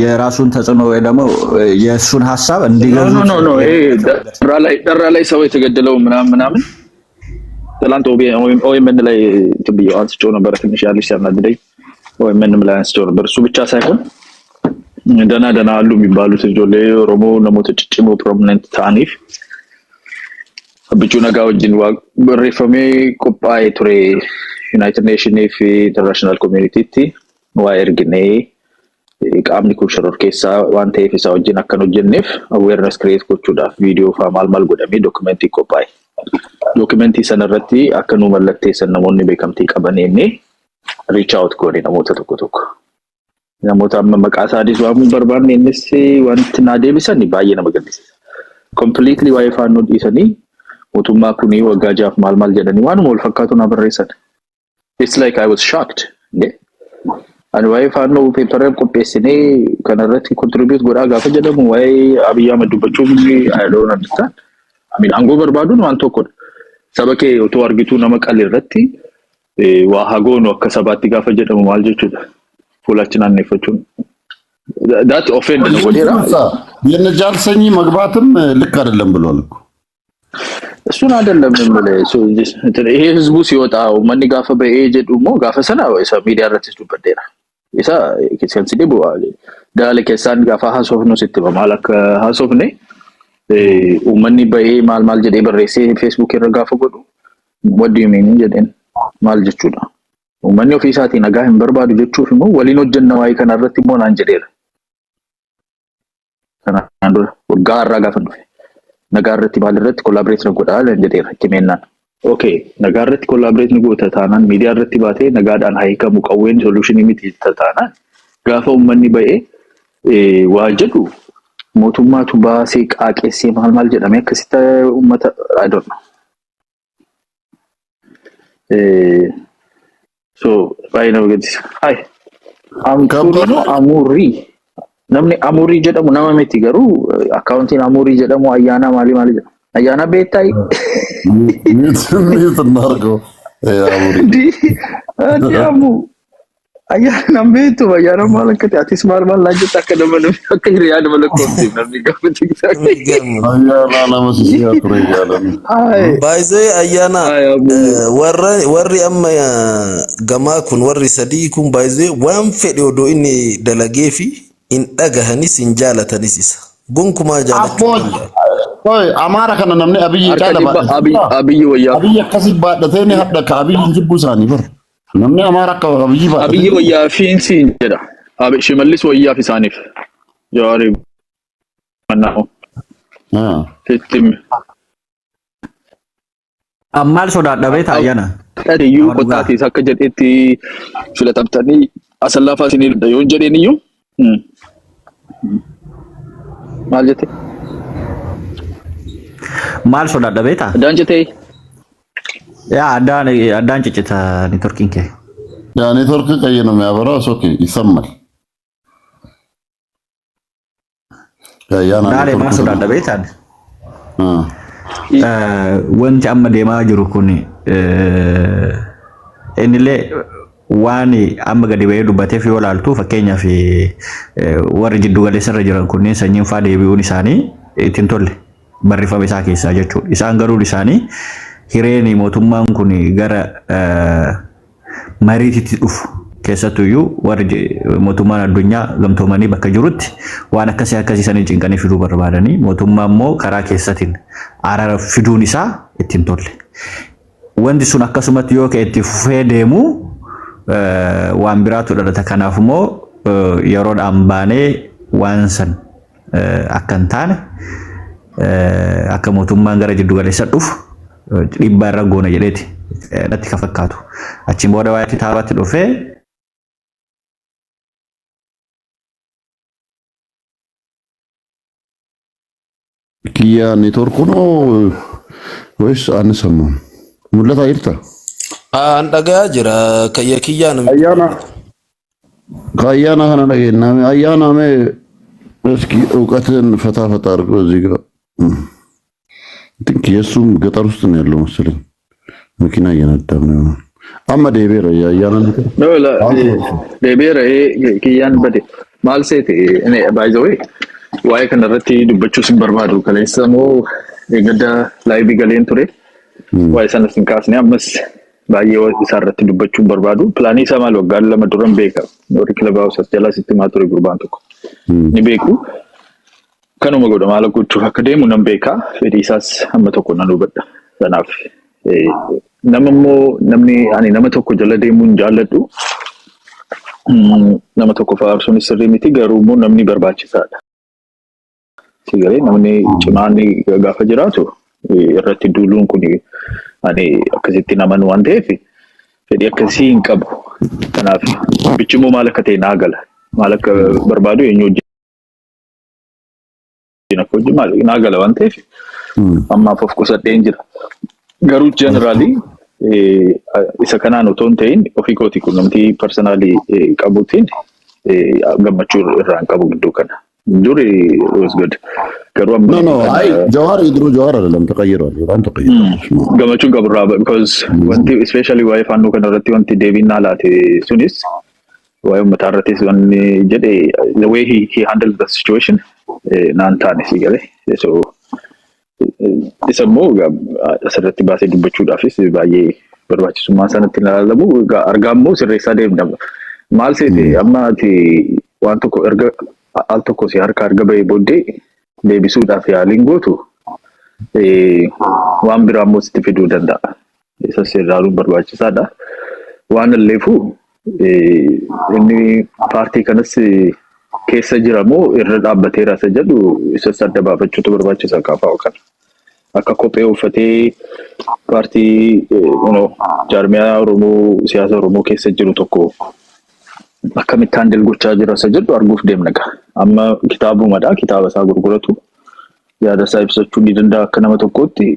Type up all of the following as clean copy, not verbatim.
የራሱን ተጽዕኖ ወይ ደግሞ የሱን ሐሳብ እንዲገዙ ኖ ደራ ላይ ሰው የተገደለው ምናምን ትላንት ኦኤምን ላይ ትብየው አንስቼው ነበር። ትንሽ ያልሽ ሲያናድደኝ ኦኤምን ላይ አንስቼው ነበር። እሱ ብቻ ሳይሆን ደና አሉ የሚባሉት ጆሌ ኦሮሞ ነሞት ጭጭሞ ፕሮሚነንት ታኒፍ ብቹ ነጋ ወጅን በሪፎርሜ ቆጳይ ቱሬ ዩናይትድ ኔሽን ፍ ኢንተርናሽናል ኮሚኒቲ ዋይርግኔ qaamni kun shoror keessa waan ta'eef isa wajjin akka hojjenneef awareness create gochuudhaaf video fa maal godhamee documentary qophaa'e. Documentary sanarratti akka nu mallatteessan namoonni beekamtii qabaneenni reach out godhe namoota tokko. Namoota amma maqaa isaanii waamuu barbaanne innis wanti na deebisan baay'ee nama gaddisiisa. Completely waa'ee faannoo dhiisanii mootummaa kuni waggaa jaaf maal jedhanii waan wal fakkaatu na barreessan. It's like I was shocked. And why faano paper qopheessine kanarratti contribute godhaa gaafa jedhamu why Abiy Ahmed dubbachuu I don't understand. I mean angoo barbaadu waan tokko sabakee otoo argitu nama qalirratti waa hagoonu akka sabaatti gaafa jedhamu maal jechuudha fuulachinaan neeffachuun that offend ነው ወዴራ የነጃል ሰኝ መግባትም ልክ አይደለም ብሏል እኮ እሱን አይደለም ማለት ይሄ ህዝቡ ሲወጣው ማን ጋፈ በኤጅ ዱሞ ጋፈ ሰና ወይስ ሚዲያ ረትስ ዱበደራ isa sensitive wale dale kesan gafa hasof no sitte malak hasof ne umani bae mal jede barrese Facebook irra gafa godu what do you mean jeden mal jechuda umani ofisati naga hin barbadu jechuf mo walino jenna way kanarratti mo nan jedera kana andu garra gafa nagarratti balirratti collaborate no godal jedera kimenna okay nagarratti collaborate nugo tatanan media ratti baate nagadan hayka muqawwen solution imiti tatana gafa ummanni bae wajedu motumma tu baase qaqesse mal jedhame akkasita ummata I don't know so right now get hi amuri namni amuri jedhamu nama meti garu accounting amuri jedhamu ayana mali jedhamu ayana betai Mito nargo amuri diamu ayana betu ayana malakati atis mal lanjut akademanu akka riyad malakotti namni gafati ayana namasiya turyalan baizay ayana warri amma gama kun warri sadi kun baizay wan fede odo inni dalagefi in dagahanis in jalatanis isa gonkuma jalatu Oi, amara kana namni Abiy qala ba Abiy wayya Abiy kasi ba da tani hadda ka Abiy jibbu sani bar namni amara ka Abiy ba Abiy wayya fiinsi jeda Abiy shimallis wayya fi sanif jawari manao fitim ammal sodaadha beeta ayana yu qotati sakka jedhetti filatamtani asallafa sinil dayon jedheniyu mal jette mal sodaadha beeta danjete ya adan cicita networking ke ya network kayeno የሚያበራው ኦኬ ይሰማል ያና ዳሬ mal sodaadha beeta wanti amma deemaa jiru kun inillee waan amma gadi ba'ee dubbateef yoo laaltu fakkeenyaaf warri jiddu galeessarra jiran kunneen sanyiin faa deebi'uun isaanii ittiin tolle barreeffama isaa keessaa jechuudha. Isaan garuu isaanii hireen mootummaan kun gara mariititti dhufu keessattuyyuu warri mootummaan addunyaa gamtoomanii bakka jirutti waan akkasii sanii cinqanii fiduu barbaadanii mootummaa immoo karaa keessatiin araara fiduun isaa ittiin tolle. Wanti sun akkasumatti yoo ka'etti fufee deemu waan biraatu dhalata. Kanaaf immoo yeroodhaan baanee waan san akka hin taane akka mootummaan gara jiddu galeessa dhufu dhiibbaa irra goona jedheeti natti ka fakkaatu. Achiin booda waa'ee kitaabatti dhufee kiya network ነው ወይስ አንሰማም? ሙለታ ይርታ አንዳጋ ጅራ ከየኪያ ነው ከአያና ሆነ ነገና አያና መ እስኪ እውቀትን ፈታ አድርጎ እዚህ ጋር የሱም ገጠር ውስጥ ነው ያለው መሰለኝ። መኪና እየነዳ ነው amma deebiira ayyaana No, deebiira kiyyaan bade maal seete by the way waa'ee kanarratti dubbachuu sin barbaadu kaleessa moo eeggadda laayivii galeen ture waa'ee sanas hin kaasne ammas baay'ee isaarratti dubbachuu barbaadu pilaanii isaa maal waggaa 2 duran beeka warri kilaba hawsas jalaa sitti maa ture gurbaan tokko ni beeku kanuma godha maal gochuuf akka deemu nan beeka fedhii isaas amma tokko nan hubadha sanaaf namni ani nama tokko jala deemuun jaalladhu nama tokko faarsuun sirrii miti garuu immoo namni barbaachisaadha. Sigalee namni cimaanni gaafa jiraatu irratti duuluun kun ani akkasitti naman waan ta'eef fedhii akkasii hin qabu. Kanaaf bichimmoo maal akka ta'e naa gala. Maal akka barbaadu eenyu hojii akka hojii maal naa gala waan ta'eef ammaaf of qusadheen jira. Garuu generally isa kanaan otoo hin ta'in ofii kooti quunnamtii personaalii qabuutiin gammachuu irraan qabu gidduu kana. Duri was good. Garuu amma no ay jawhar አይደለም ተቀይሯል ይራን ተቀይሯል gammachuun qabu irraa because wanti especially waa'ee faannoo kana irratti wanti deebiin laate sunis waa'ee uummataa irrattis wanni jedhe the way he handled the situation naan taane si galee so isa immoo asirratti baasee dubbachuudhaafis baay'ee barbaachisummaa sanatti ilaalamu argaa immoo sirreessaa deemna maal seete amma ati waan tokko erga al tokko si harka arga ba'ee booddee deebisuudhaaf yaaliin gootu waan biraa immoo sitti fiduu danda'a isa sirraaruun barbaachisaadha waan illeefu inni paartii kanas keessa jiramoo irra dhaabbateera isa jedhu isa adda baafachuutu barbaachisa kaafaa kan akka kophee uffatee paartii jaarmiyaa Oromoo siyaasa Oromoo keessa jiru tokko akkamitti handel gochaa jira isa jedhu arguuf deemna gaa amma kitaabumadha kitaaba isaa gurguratu yaada isaa ibsachuu ni danda'a akka nama tokkotti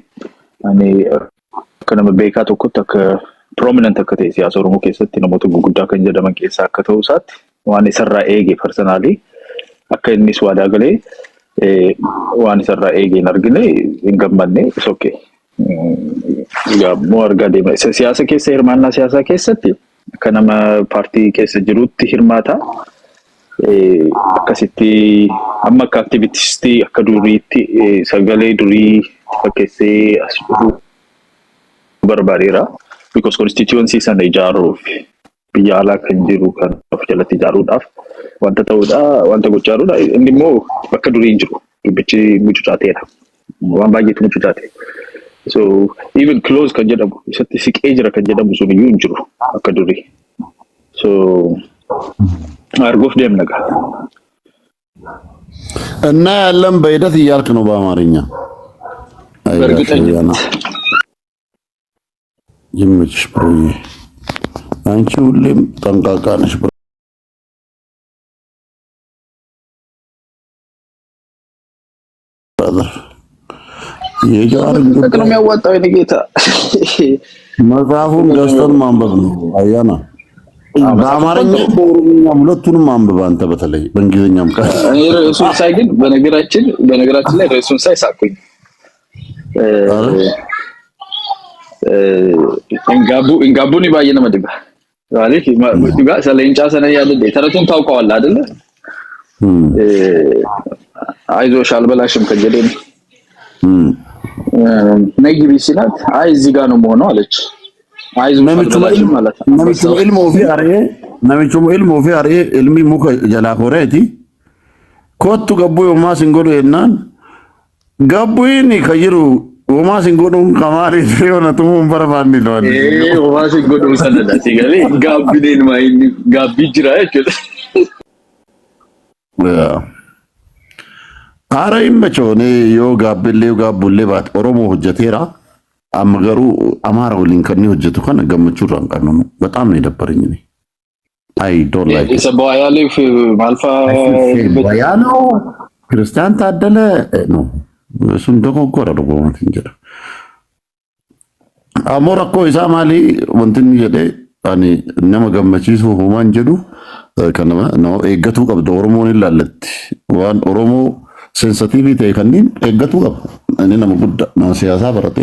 ani akka nama beekaa tokkotti akka prominent akka ta'e siyaasa Oromoo keessatti namoota gurguddaa kan jedhaman keessaa akka ta'u isaatti waan isarraa eege personaalii akka innis waadaa galee waan isarraa eege hin argine hin gammanne is okay moo argaa deema siyaasa keessa hirmaannaa siyaasaa keessatti akka nama paartii keessa jirutti hirmaata akkasitti amma akka aktivitistii akka duriitti sagalee durii fakkeessee as barbaadeera because constituency sana ijaaruuf biyya alaa kan jiru kan of jalatti ijaaruudhaaf wanta ta'uudha wanta gochaaruudha inni immoo bakka durii hin jiru dubbichi mucucaateera waan baay'eetu mucucaate so even close kan jedhamu isatti siqee jira kan jedhamu sun iyyuu hin jiru akka durii so arguuf deemna gaa እና ያለን በሂደት እያልክ ነው በአማርኛ በእርግጠኝነት ይመችሽ ብሩዬ አንቺ ሁሌም ጠንቃቃ ነሽ ብራዘር የጃር ነው የሚያዋጣው የኔ ጌታ መጽሐፉን ገዝተን ማንበብ ነው አያና በአማርኛ በኦሮምኛም ሁለቱንም ማንበብ አንተ በተለይ በእንግሊዝኛም ርዕሱን ሳይ ግን በነገራችን ላይ ርዕሱን ሳይ ሳቅኩኝ እንጋቡን ባየነ መድጋ ማለት መድጋ ሰለንጫ ሰነ ያለ ተረቱን ታውቀዋል አይደለ አይዞሽ አልበላሽም ከጀደኝ ነግቢ ሲላት አይ እዚህ ጋር ነው መሆኑ አለች አይዞሽ አልበላሽም ማለት ነሚቹ ኢልሞ ፊ አሬ ኢልሚ ሙከ ጀላ ኮሬቲ ኮቱ ገቡ ዮማ ሲንጎዶ የናን ገቡይኒ ከይሩ ዮማ ሲንጎዶ ከማሪ ሲሆነ ቱሙን በረባን ይሏል ዮማ ሲንጎዶ ሰነዳ ሲገሌ ጋቢኔን ማይን ጋቢ ጅራ እችል አረ ይመቸው እኔ ዮ ጋቡሌ ባት ኦሮሞ ሆጀቴራ አመገሩ አማራ ወሊን ከኒ ሆጀቱ ከነ ገመቹ ራንቀን ነው በጣም ነው የደበረኝ እኔ አይ ዶንት ላይክ ኢትስ ቦያሊፍ ማልፋ ቦያኖ ክርስቲያን ታደለ ነው እሱን ደግሞ ቆረደው ማለት እንጀራ አሞራኮ ኢሳማሊ ወንትን ይደ አኒ ነመ ገመቺሱ ሁማን ጀዱ ከነማ ነው ኤገቱ ቀብዶ ኦሮሞን ይላለት ዋን ኦሮሞ ሴንሲቲቪቲ ከኒን ኤገቱ ቀብ እኔ ነመ ጉዳ ነው ሲያሳ በረቴ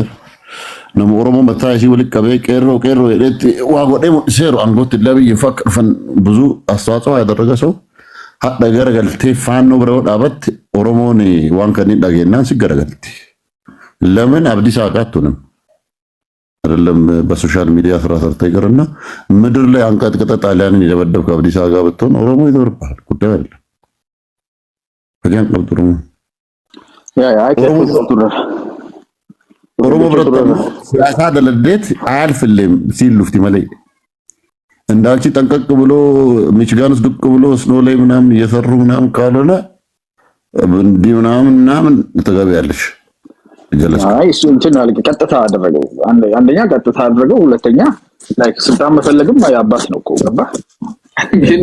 nama Oromoo mataa isii walitti qabee qeerroo jedhetti waa godhee mul'iseeru angootti labiyyin fakka dhufan ብዙ አስተዋጽኦ ያደረገ ሰው hadda garagaltee faannoo bira dhaabatte Oromoon waan kanneen dhageenyaan si garagalti. ለምን አብዲስ አቃቱንም አይደለም በሶሻል ሚዲያ ስራ ሰርተ ይቀርና ምድር ላይ አንቀጥቅጠ ጣሊያንን የደበደብከ አብዲስ አጋ ብትሆን ኦሮሞ ይዘርባል ጉዳይ አይደለም። በዚያን ቀብጥሩ ኦሮሞ ብረት ያሳደለዴት አያልፍልም ሲል ሉፍቲ መለይ እንዳንቺ ጠንቀቅ ብሎ ሚችጋንስ ድቅ ብሎ ስኖ ላይ ምናምን እየሰሩ ምናምን ካልሆነ እንዲ ምናምን ተገበያለሽ ጀለስ አይ እሱ እንትን አለ ቀጥታ አደረገው አንደኛ ቀጥታ አደረገው ሁለተኛ ላይክ ስልጣን መፈለግም ያባስ ነው እኮ ገባ ግን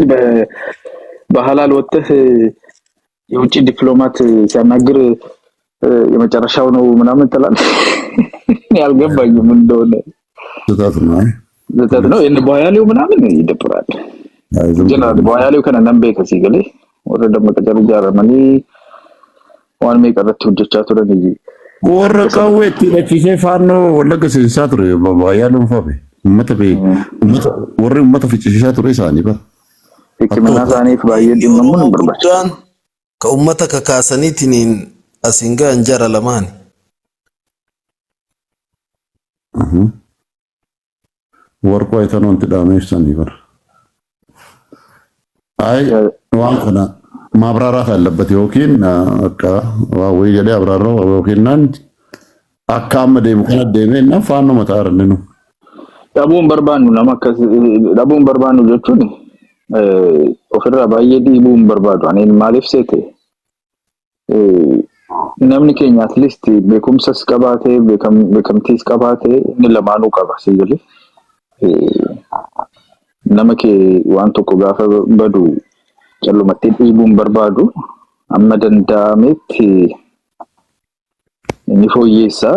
በሐላል ወጥተህ የውጭ ዲፕሎማት ሲያናግር የመጨረሻው ነው ምናምን ተላል ያልገባኝም እንደሆነ ዘታት ነው እነ ቦያሌው ምናምን ይደብራል ጀነራል ቦያሌው ከነነምቤ ከሲገሌ ወደ ደመቀጨሩ ጃረመኒ ዋን ሜቀረት ወጀቻቱ ደንጂ ወረቀው ለቺሴ ፋኖ ወለገ ሲሳትሩ ቦያሌው ፋቤ መተበ ወረ መተፍጭ ሲሳትሩ ይሳኒ ባ ህክምና ሳኒፍ ባየድ ምንም ብርባቻን ከኡመተ ከካሰኒቲኒን አሲንጋ እንጀራ ለማን ወርቆ አይተነው እንትዳመሽ ሰኒበር አይ ዋንከና ማብራራት አለበት ዮኪን አቃ ወይ ገለ አብራራው ዮኪናን አካመደ ሙከደመና ፋኖ መታረን ነው ዳቦን በርባኑ ለማከስ ዳቦን በርባኑ ጆቹን ኦፈራ ባየዲ ቡን በርባዱ አኔን ማለፍ ሴቴ namni keenya at least beekumsas qabaate beekamtiis qabaate inni lamaanuu qaba sigali nama ke waan tokko gaafa badu callumatti dhiibuun barbaadu amma danda'ametti inni fooyyeessa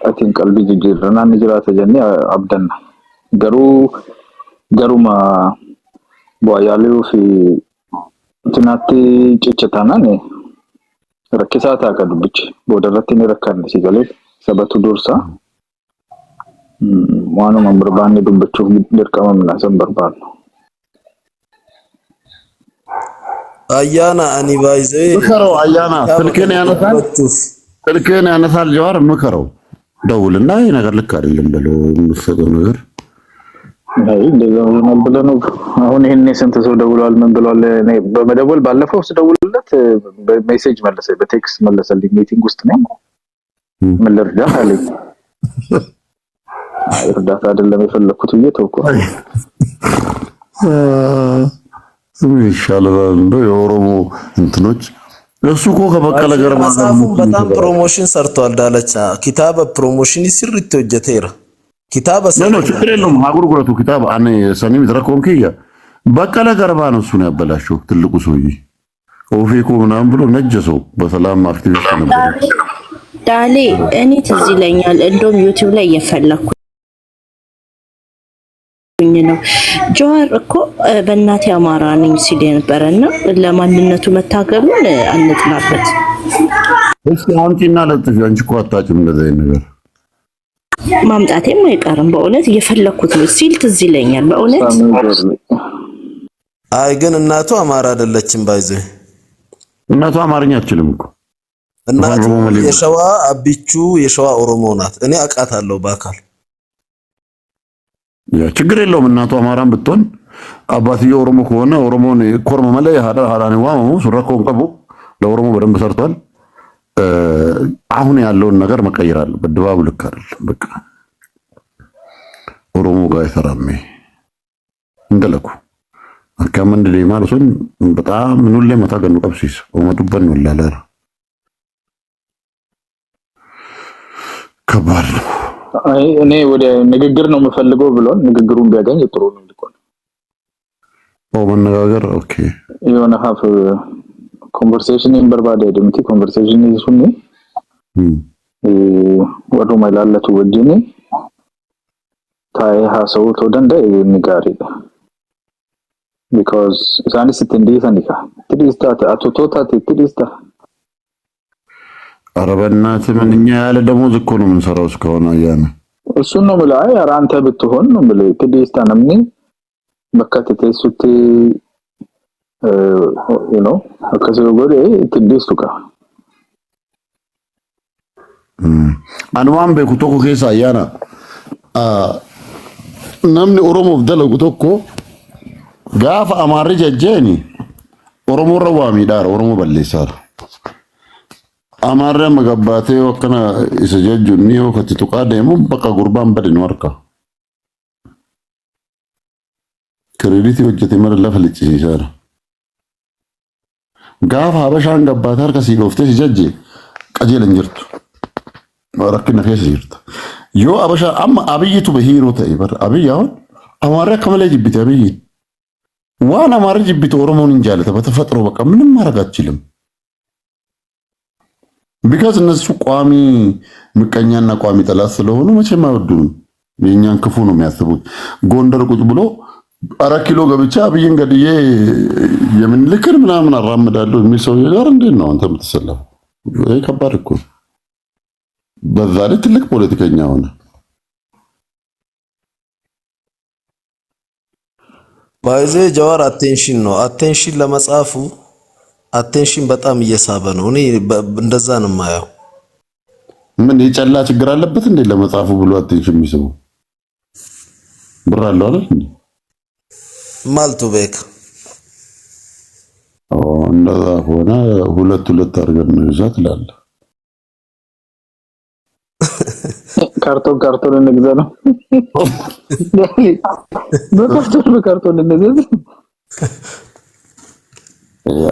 atiin qalbii jijjiirranaan ni jiraata jennee abdanna garuma boyaaluu fi tinaatti ciccataanaan rakkisaa ta'a dubbichi boodarratti ni rakkanne sigalee sabatu dursa waanuma barbaanne dubbachuuf dirqama minaasan barbaannu አያና አኒ ባይዘይ ምከረው አያና ስልክህን ያነሳል ጀዋር ምከረው ደውልና ይሄ ነገር ልክ አይደለም ብለው ምሰጠው ነገር አይ እንደዛው ነው ብለው አሁን ይሄን ስንት ሰው ደውሏል ምን ብሏል እኔ በመደወል ባለፈው ስደውልለት በሜሴጅ መለሰ በቴክስት መለሰልኝ ሚቲንግ ውስጥ ነው ምን ልርዳ አለኝ እርዳታ አይደለም የፈለኩት እየተውኩ ይሻላል እንደው የኦሮሞ እንትኖች እሱ እኮ ከበቀለ ገርማ በጣም ፕሮሞሽን ሰርቷል ዳለቻ ኪታበ ፕሮሞሽን ሲርት ወጀቴራ ኪታበ ነው ችግር የለውም አጉርጉረቱ ኪታብ አኔ ሰኒም ድረኮንኪያ በቀለ ገርባ ነው እሱ ነው ያበላሽው ትልቁ ሰውዬ ኦፌኮ ምናምን ብሎ ነጀሰው በሰላም አክቲቪስት ነበር ዳሌ እኔ ትዝ ይለኛል እንደውም ዩቲዩብ ላይ እየፈለኩ ነው ጀዋር እኮ በእናቴ አማራ ነኝ ሲል ነበርና ለማንነቱ መታገሉን አንጥናበት እስኪ አንቺና ለጥፊ አንቺ እኮ አታጭም እንደዚህ ነገር ማምጣቴም አይቀርም በእውነት እየፈለኩት ነው ሲል ትዝ ይለኛል በእውነት አይ ግን እናቱ አማራ አይደለችም ባይዘ እናቱ አማርኛ አትችልም እኮ እናቱ የሸዋ አቢቹ የሸዋ ኦሮሞ ናት እኔ አቃታለሁ በአካል ያ ችግር የለውም እናቱ አማራም ብትሆን አባትዬ ኦሮሞ ከሆነ ኦሮሞን ኮርማ መለያ ሀዳኒ ዋሙ ሱራኮን ቀቡ ለኦሮሞ በደንብ ሰርቷል አሁን ያለውን ነገር መቀየር አለበት ድባቡ ልክ አይደለም በቃ ኦሮሞ ጋር ይሰራም እንደለኩ አካመንድ ለማለቱን በጣም ምኑን ላይ መታገኑ ቀብሲስ ወመዱበን ነው ለለራ ከባድ ነው አይ እኔ ወደ ንግግር ነው የምፈልገው ብሎን ንግግሩን ቢያገኝ ጥሩ ነው ልቆን መነጋገር ኦኬ የሆነ ሀፍ ኮንቨርሴሽን ኢንበርባደ ደምቲ ኮንቨርሴሽን ይሱኒ ወዶ ማይላለቱ ወዲኒ ታይ ሀሰው ተወደንደ ንጋሪ because isani sitindi sanika ትዲስታ አቶቶታ ትዲስታ አረበናት ምንኛ ያለ ደሞዝ እኮ ነው የምንሰራው እስካሁን አያና እሱን ነው የምልህ። አይ ኧረ አንተ ብትሆን ነው የምልህ ትዕግስት ነምኒ በከተተ ሱት አከሰው ጎዴ ትዕግስቱ ቃ Anumaan beeku tokko keessa ayyaana namni Oromoof dalagu tokko gaafa Amaarri jajjeeni Oromoorra waa miidhaara Oromoo balleessaara. Amaarri amma gabbaatee akkana isa jajjuun ni yoo katti tuqaa deemu bakka gurbaan bade nu harka. Kireeditii hojjete mara lafa liccisiisaara. Gaafa Habashaan gabbaatee harka sii dhooftee si jajje qajeelan jirtu. rakkina keessa jirta yoo abasha amma abiyyitu bahiiroo ta'e bar abiyyaawwan amaarri akka malee jibbite abiyyiin waan amaarri jibbite oromoon hin jaalata በተፈጥሮ በቃ ምንም ማድረግ አትችልም ቢካዝ እነሱ ቋሚ ምቀኛና ቋሚ ጠላት ስለሆኑ መቼም አይወዱም የኛን ክፉ ነው የሚያስቡት ጎንደር ቁጭ ብሎ 4 ኪሎ ገብቻ አብይን ገድዬ የምን ልክር ምናምን አራምዳለሁ የሚል ሰው ጋር እንዴት ነው አንተ የምትሰላው ይሄ ከባድ እኮ በዛ ላይ ትልቅ ፖለቲከኛ ሆነ ባይዜ ጀዋር አቴንሽን ነው አቴንሽን ለመጻፉ አቴንሽን በጣም እየሳበ ነው እኔ እንደዛ ነው ማየው ምን የጨላ ችግር አለበት እንዴ ለመጻፉ ብሎ አቴንሽን የሚስቡ ብር አለው አይደል ማልቱ ቤክ እንደዛ ሆነ ሁለት አድርገን ነው ይዛት ይላል ካርቶን እንግዛ ነው በካርቶን እንግዛ ያ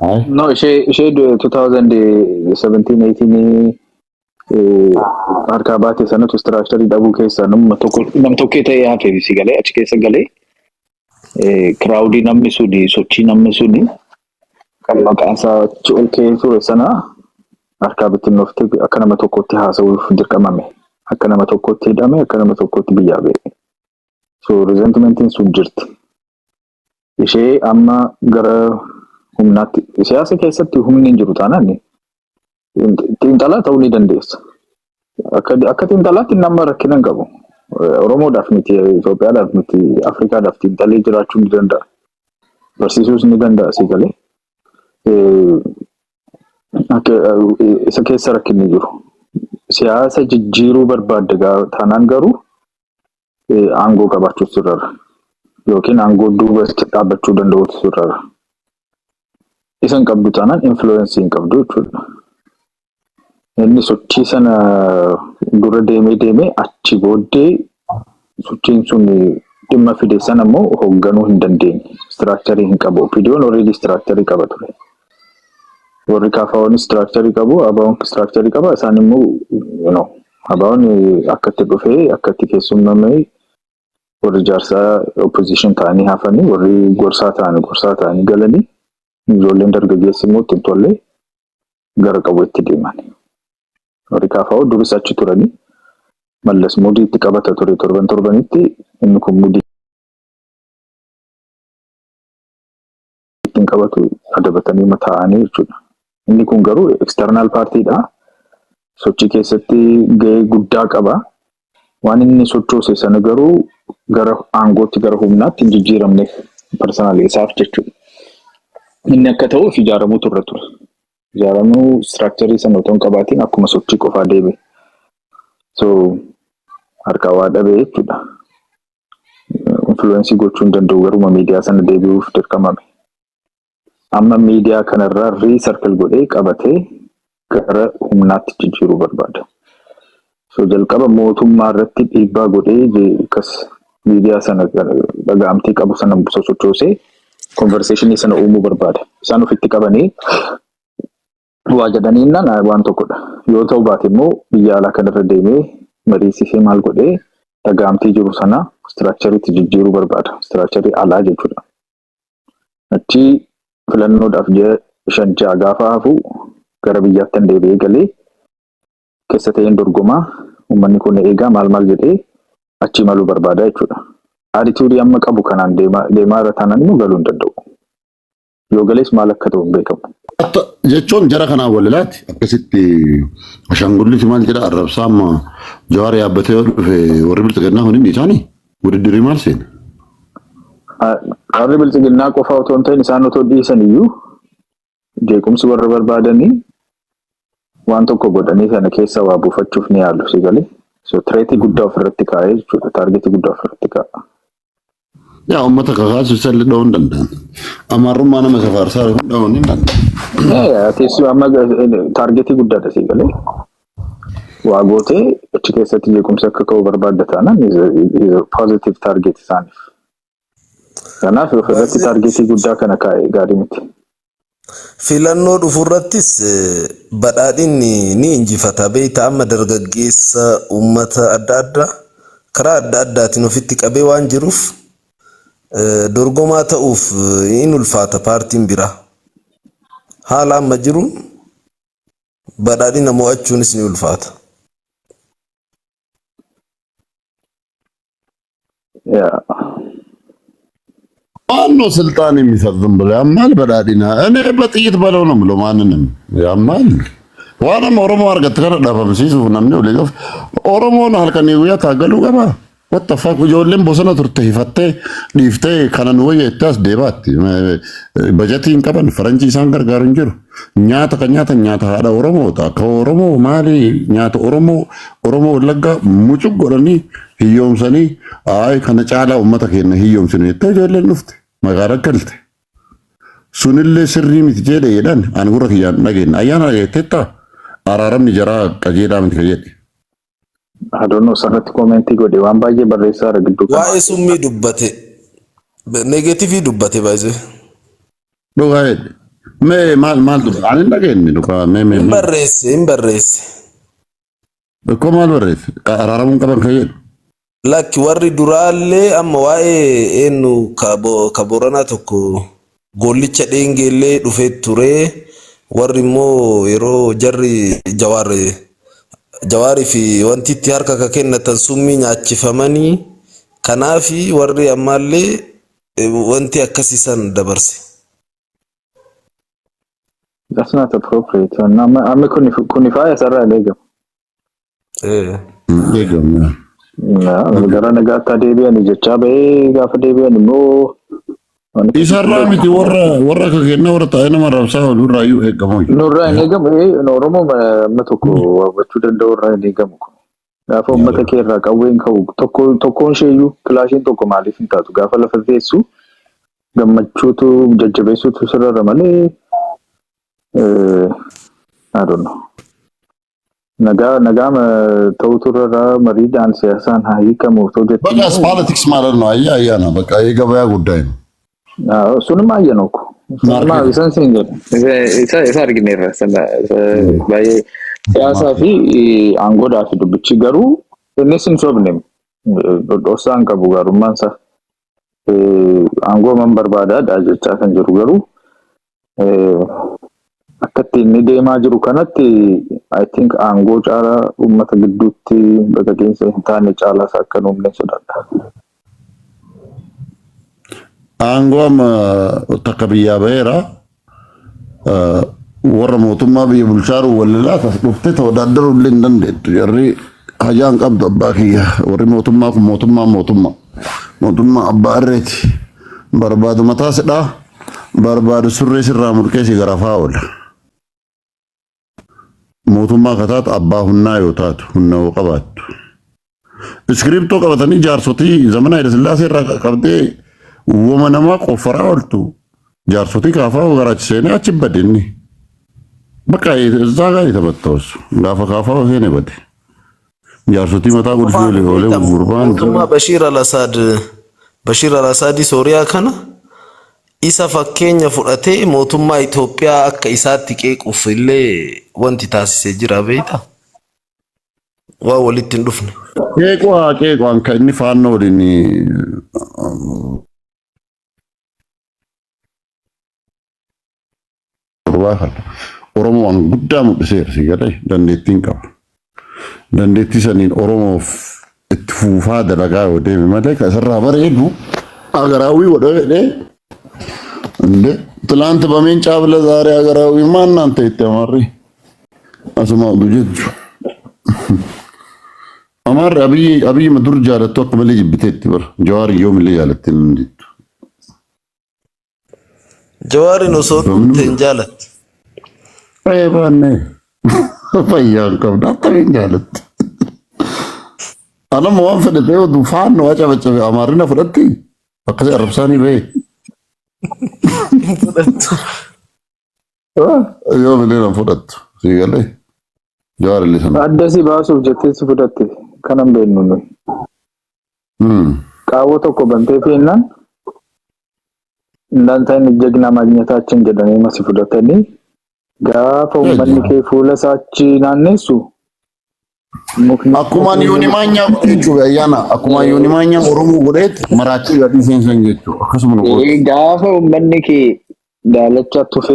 አይ no she 2017 18 arkabaate sanatu structure dabu keessa nam tokkete yaate sigale achi keessa gale crowd namni suni sochi namni suni kan maqaansa chulke ture sana arkabatin nofte akka nama tokkotti haasawuuf dirqamame akka nama tokkotti hidhame akka nama tokkotti biyyaa ba'e so resentmentin sun jirti ishee amma gara humnaatti siyaasa keessatti humni hin jiru taanaan xiinxalaa ta'uu ni dandeessa akka xiinxalaatti nama rakkina hin qabu Oromoodhaaf miti Itoophiyaadhaaf miti Afrikaadhaaf xiinxalee jiraachuu ni danda'a barsiisuus ni danda'a si galee isa keessa rakkinni jiru siyaasa jijjiiruu barbaadde taanaan garuu aangoo qabaachuu sirrara yookiin aangoo duuba dhaabbachuu danda'uutu sirrara isan qabdu taanaan influence hin qabdu jechuudha inni sochii sana dura deemee achi booddee sochiin sun dhimma fide sana immoo hoogganuu hin dandeenye structure hin qabu opinion already structure qaba ture warri kaafaawwan structure qabu abaawwan structure qaba isaan immoo abaawwan akkatti dhufee akkatti keessummamee warri jaarsaa opposition ta'anii hafanii warri gorsaa ta'anii galanii ijoolleen dargaggeessi immoo tollee gara qabuutti deeman warri kaafaawwan duris achi turanii mallas mudiitti qabata ture torbanitti inni kun mudii ittiin qabatu adabatanii mataa'anii jechuudha inni kun garuu external party dha sochii keessatti gahee guddaa qaba waan inni sochoose sana garuu gara aangootti gara humnaatti hin jijjiiramne personally isaaf jechuudha inni akka ta'uuf ijaaramuu turre ture ijaaramuu structure sana otoo hin qabaatiin akkuma sochii qofaa deeme so harka waa dhabe jechuudha influence gochuu hin danda'u garuma miidiyaa sana deebi'uuf dirqamame amma miidiyaa kanarraa reecircle godhee qabatee gara humnaatti jijjiiruu barbaada so jalqaba mootummaa irratti dhiibbaa godhee kas miidiyaa sana dhagaamtii qabu sana sochoosee conversation sana uumuu barbaada isaan ofitti qabanii waa jedhaniinnan waan tokkodha yoo ta'u baate immoo biyya alaa kanarra deemee mariisisee maal godhee dhagaamtii jiru sana structureetti jijjiiruu barbaada structuree alaa jechuudha achi filannoodhaaf 5 gaafa hafu gara biyyaatti deebi'ee galee keessa ta'een dorgomaa uummanni kun eegaa maal jedhee achi maluu barbaada jechuudha attitude amma qabu kanaan deemaa irra taanaan immoo galuu hin danda'u yoo galees maal akka ta'u hin beekamu jechuun jara kanaa walilaati akkasitti ashaangullitti maal jedha arrabsaa amma jawaar yaabbatee yoo dhufe warri bilxiginnaa hundi isaanii wudiddirii maal seena. Warri bilxiginnaa qofa otoo hin ta'in isaan otoo dhiisan iyyuu jeequmsi warra barbaadanii waan tokko godhanii sana keessa waa buufachuuf ni yaalu si galee. So tireetii guddaa ofirratti kaa'ee jechuudha. Taargetii guddaa ofirratti kaa'a. Yaa uummata kakaasu salli dha'uu hin danda'an. Amaarummaa nama safaarsaa dha'uu hin danda'an. Teessoo amma taargetii guddaadha si galee. Waa gootee achi keessatti jeequmsi akka ka'u barbaadda taanaan positive target isaaniif. Kanaaf ofirratti taargetii guddaa kana kaa'ee gaarii miti. Filannoo dhufurrattis badhaadhinni ni injifata beektaa amma dargaggeessa uummata adda addaa karaa adda addaatiin ofitti qabee waan jiruuf dorgomaa ta'uuf in ulfaata paartiin biraa haala amma jiru badhaadhina mo'achuunis ni ulfaata. ማነው ስልጣን የሚሰጥ ዝም ብሎ ያማል በዳዲና እኔ በጥይት በለው ነው ብሎ ማንንም ያማል ዋናም ኦሮሞ አርገት ከረዳፈምሲሱ ነምኔ ለገፍ ኦሮሞ ነው halkan ይያ ታገሉ ገባ ወጣፋቅ ጆለም ቦሰና ቱርተ ይፈተ ዲፍተ ከነን ወይ እታስ ዴባት በጀቲን ቀበን ፈረንጂ ሳን ገርጋር እንጅሩ ኛታ ከኛታ ኛታ አዳ ኦሮሞ ታ ከኦሮሞ ማሊ ኛታ ኦሮሞ ወለጋ ሙጩ ጎረኒ ህዮምሰኒ አይ ከነጫላ ኡመታ ከነ ህዮምሰኒ ተጀለን ንፍት መጋረከልት ሱንለ ስሪ ምትጀደ ይዳን አንጉረ ያን ነገን አያና የተታ አራረም ጀራ ቀጀዳ ምትከየት I don't know sanatti commenti godhe waan baay'ee barreessaa argiddu waa'ee summii dubbate negatiivii dubbate baay'ee dhugaa'e mee maal dubbate ani dhageenye dhugaa mee hin barreesse ko maal barreesse araaramuun qaban kayyedhu lakki warri duraallee amma waa'ee eenyu kaboranaa tokko gollicha dheengeellee dhufee ture warri immoo yeroo jarri jawaari fi wanti itti harka ka kennatan summii nyaachifamanii kanaafi warri ammaallee wanti akkasiisan dabarse. That's not appropriate. Amma kunifaa sarara leegam. Leegam. Gara nagaatti deebi'anii jechaa bahee gaafa deebi'an immoo isarraa miti warra ka kenna warra taa'ee nama rabsaa nurraa iyyuu eegamu. Nurraa hin eegamu Oromoo amma tokko hubachuu danda'u irraa hin eegamu. Gaafa uummata kee irraa qawween ka'u tokkoon isheeyyuu kilaashiin tokko maaliif hin taatu gaafa lafa teessu gammachuutu jajjabeessuutu sirra malee I don't know. Nagaa ta'utu irraa mariidhaan siyaasaan haa hiikamu otoo jettu. Baqas politics ማለት ነው አያና በቃ የገበያ ጉዳይ ነው. Sunuma ayyaanoo ko. Sunuma isaan single. Isa argineerra sana baay'ee siyaasaa fi aangoodhaa fi dubbichi garuu innis hin sobne dhoosaan qabu gaarummaan isaa aangoo man barbaadaadha jechaa kan jiru garuu akkatti inni deemaa jiru kanatti I think aangoo caalaa uummata gidduutti baqaqeensa hin taane caalaas akka hin uumne sodaadha. Angom takabiyya beera warra mootummaa biyya bulchaaru walilaa dhuftee tawaaddaru illee hin dandeettu jarri hajaan qabdu abbaa kiyya warri mootummaa kun mootummaa abbaa irreeti barbaadu mataa sidhaa barbaadu surree sirraa mulqee si garafaa oola mootummaa kataatu abbaa hunnaa yoo taatu hunna yoo qabaattu iskiriptoo qabatanii jaarsotii zamana Hayilasillaasee irraa qabdee uumama namaa qoffaraa ooltu jaarsotii kaafaa garaachisanii achi badinni bakka isaa gaarii taphattaus gaafa kaafaa seenee bade jaarsotii mataa gulfii oolee gurbaan mootummaa Bashiir al-Asaadii Sooriyaa kana isa fakkeenya fudhatee mootummaa Itoophiyaa akka isaatti qeequuf illee wanti taasisee jira beektaa waa walitti hin dhufne qeeqwaan kan inni faannoo waliin Oromoon guddaa mul'iseera si galee dandeettiin qaba. Dandeettii saniin Oromoof itti fuufaa dalagaa yoo deeme malee kan isarraa bareedu agaraawwii godhee ትላንት በሜንጫ ብለህ ዛሬ ሀገራዊ ማን አንተ ይተማሪ አስማው ዱጀጁ አማር አብይ መዱር ጃለቶ አከመለ ጅብቴት በር ጀዋር ዮም ላይ ያለትን እንዴ ጀዋሪ ነው ሶት ተንጃለት ባኔ ፈያን ቀብዳ ተንጃለት አና ሞን ፈደተው ዱፋን ነው አጨበጨበ አማርና ፈደቲ አከዘ አረብሳኒ በይ ዮም ላይ ፈደት ሲገለ ጀዋር ሊሰማ አደሲ ባሱፍ ጀቴስ ፈደቲ ከነም በእኑ ነው ቃወቶ እኮ በንቴፌና እንዳንተን ጀግና ማግኘታችን ገደኔ መስፍደተኒ ጋፈው መንኬ ፉለሳች ናነሱ አኩማን ዮኒ ማኛ ቁጭ ያያና አኩማን ዮኒ ማኛ ኦሮሞ ጎዴት መራቹ ያዲ ሴንሰንጀቹ አከስሙ ነው ጋፈው መንኬ ዳለቻ ቱፌ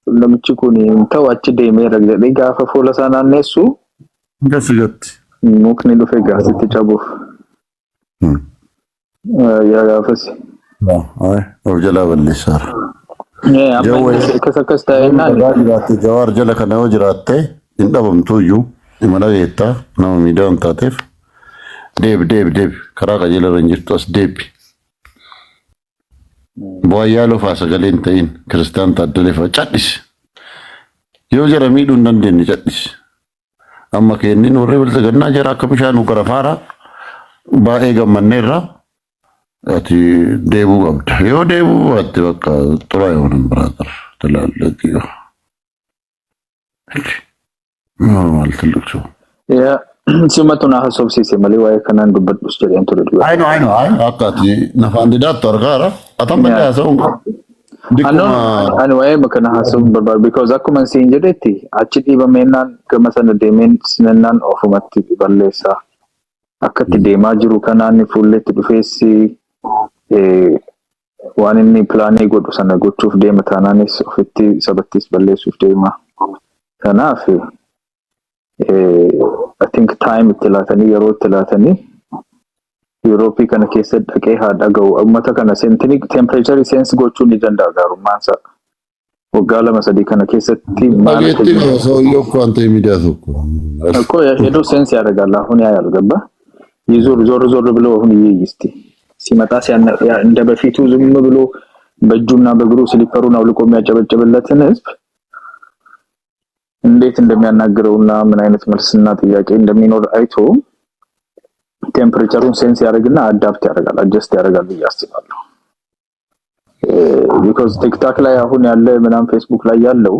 ለምችኩኒ እንተው አጭ ደሜ ረግደ ጋፈ ፉለሳ ናነሱ እንደስገት ሙክኒ ዱፌ ጋስቲ ጫቡፍ ያ ጋፈስ አይ ወጀላ በልሳር ከሰከስታይና ጀዋር ጀለ ከነው ጅራቴ እንደበምቶዩ ይመላየታ ነው ሚዳን ታቴፍ ዴብ ከራቀ ጀለ ረንጅቶስ ዴብ ቦያሎ ፋሰገሌን ተይን ክርስቲያን ታደለፈ ጫዲስ ዮጀራ ሚዱ እንደን ጫዲስ አማ ከኒን ወሬ ብልተገና ጀራ ከብሻኑ ገረፋራ ባኤ ገመነራ አቲ ዴቡ አብዳ ዮ ዴቡ አቲ በቃ ጥሩ አይሆንም ብራዘር ትላለህ ኖርማል ትልቅ ሰው ያ ሲመቱና ሀሳብ ሲሰማሊ ወይ ከናን ዱበት ውስጥ እንትን ልጅ አይ አቃቲ ነፋንዲዳ ተርጋራ አተመዳ ሰው አን ወይ መከና ሀሳብ በርባር ቢኮዝ አኩመን ሲንጀደቲ አቺዲ በመናን ከመሰነ ዴሜን ስነናን ኦፍመት በለሳ አከቲ ዴማ ጅሩ ከናን ፉሌት ዱፌሲ ዋንኒ ፕላኔ ጎዱ ሰነ ጎቹፍ ዴማ ታናኔስ ኦፍቲ ሰበቲስ በለሱፍ ዴማ ተናፍ I think time tilatani yero tilatani Europe kana kesse dake ha dagaw amma ta kana sentini temperature sense gochu ni danda garu mansa wogala masadi kana kesseti ማለቲ ሰው ይቆንተ ሚዲያቱ እኮ የሄዶ ሴንስ ያደርጋል አሁን ያ ያልገባ ይዞር ዞር ብሎ አሁን ይይስቲ ሲመጣ እንደ በፊቱ ዝም ብሎ በእጁና በእግሩ ስሊፐሩን አውልቆ የሚያጨበጭብለትን ህዝብ እንዴት እንደሚያናግረውና ምን አይነት መልስና ጥያቄ እንደሚኖር አይቶ ቴምፕሬቸሩን ሴንስ ያደርግና አዳፕት ያደርጋል አጀስት ያደርጋል ያስባለሁ because TikTok ላይ አሁን ያለ ምናም Facebook ላይ ያለው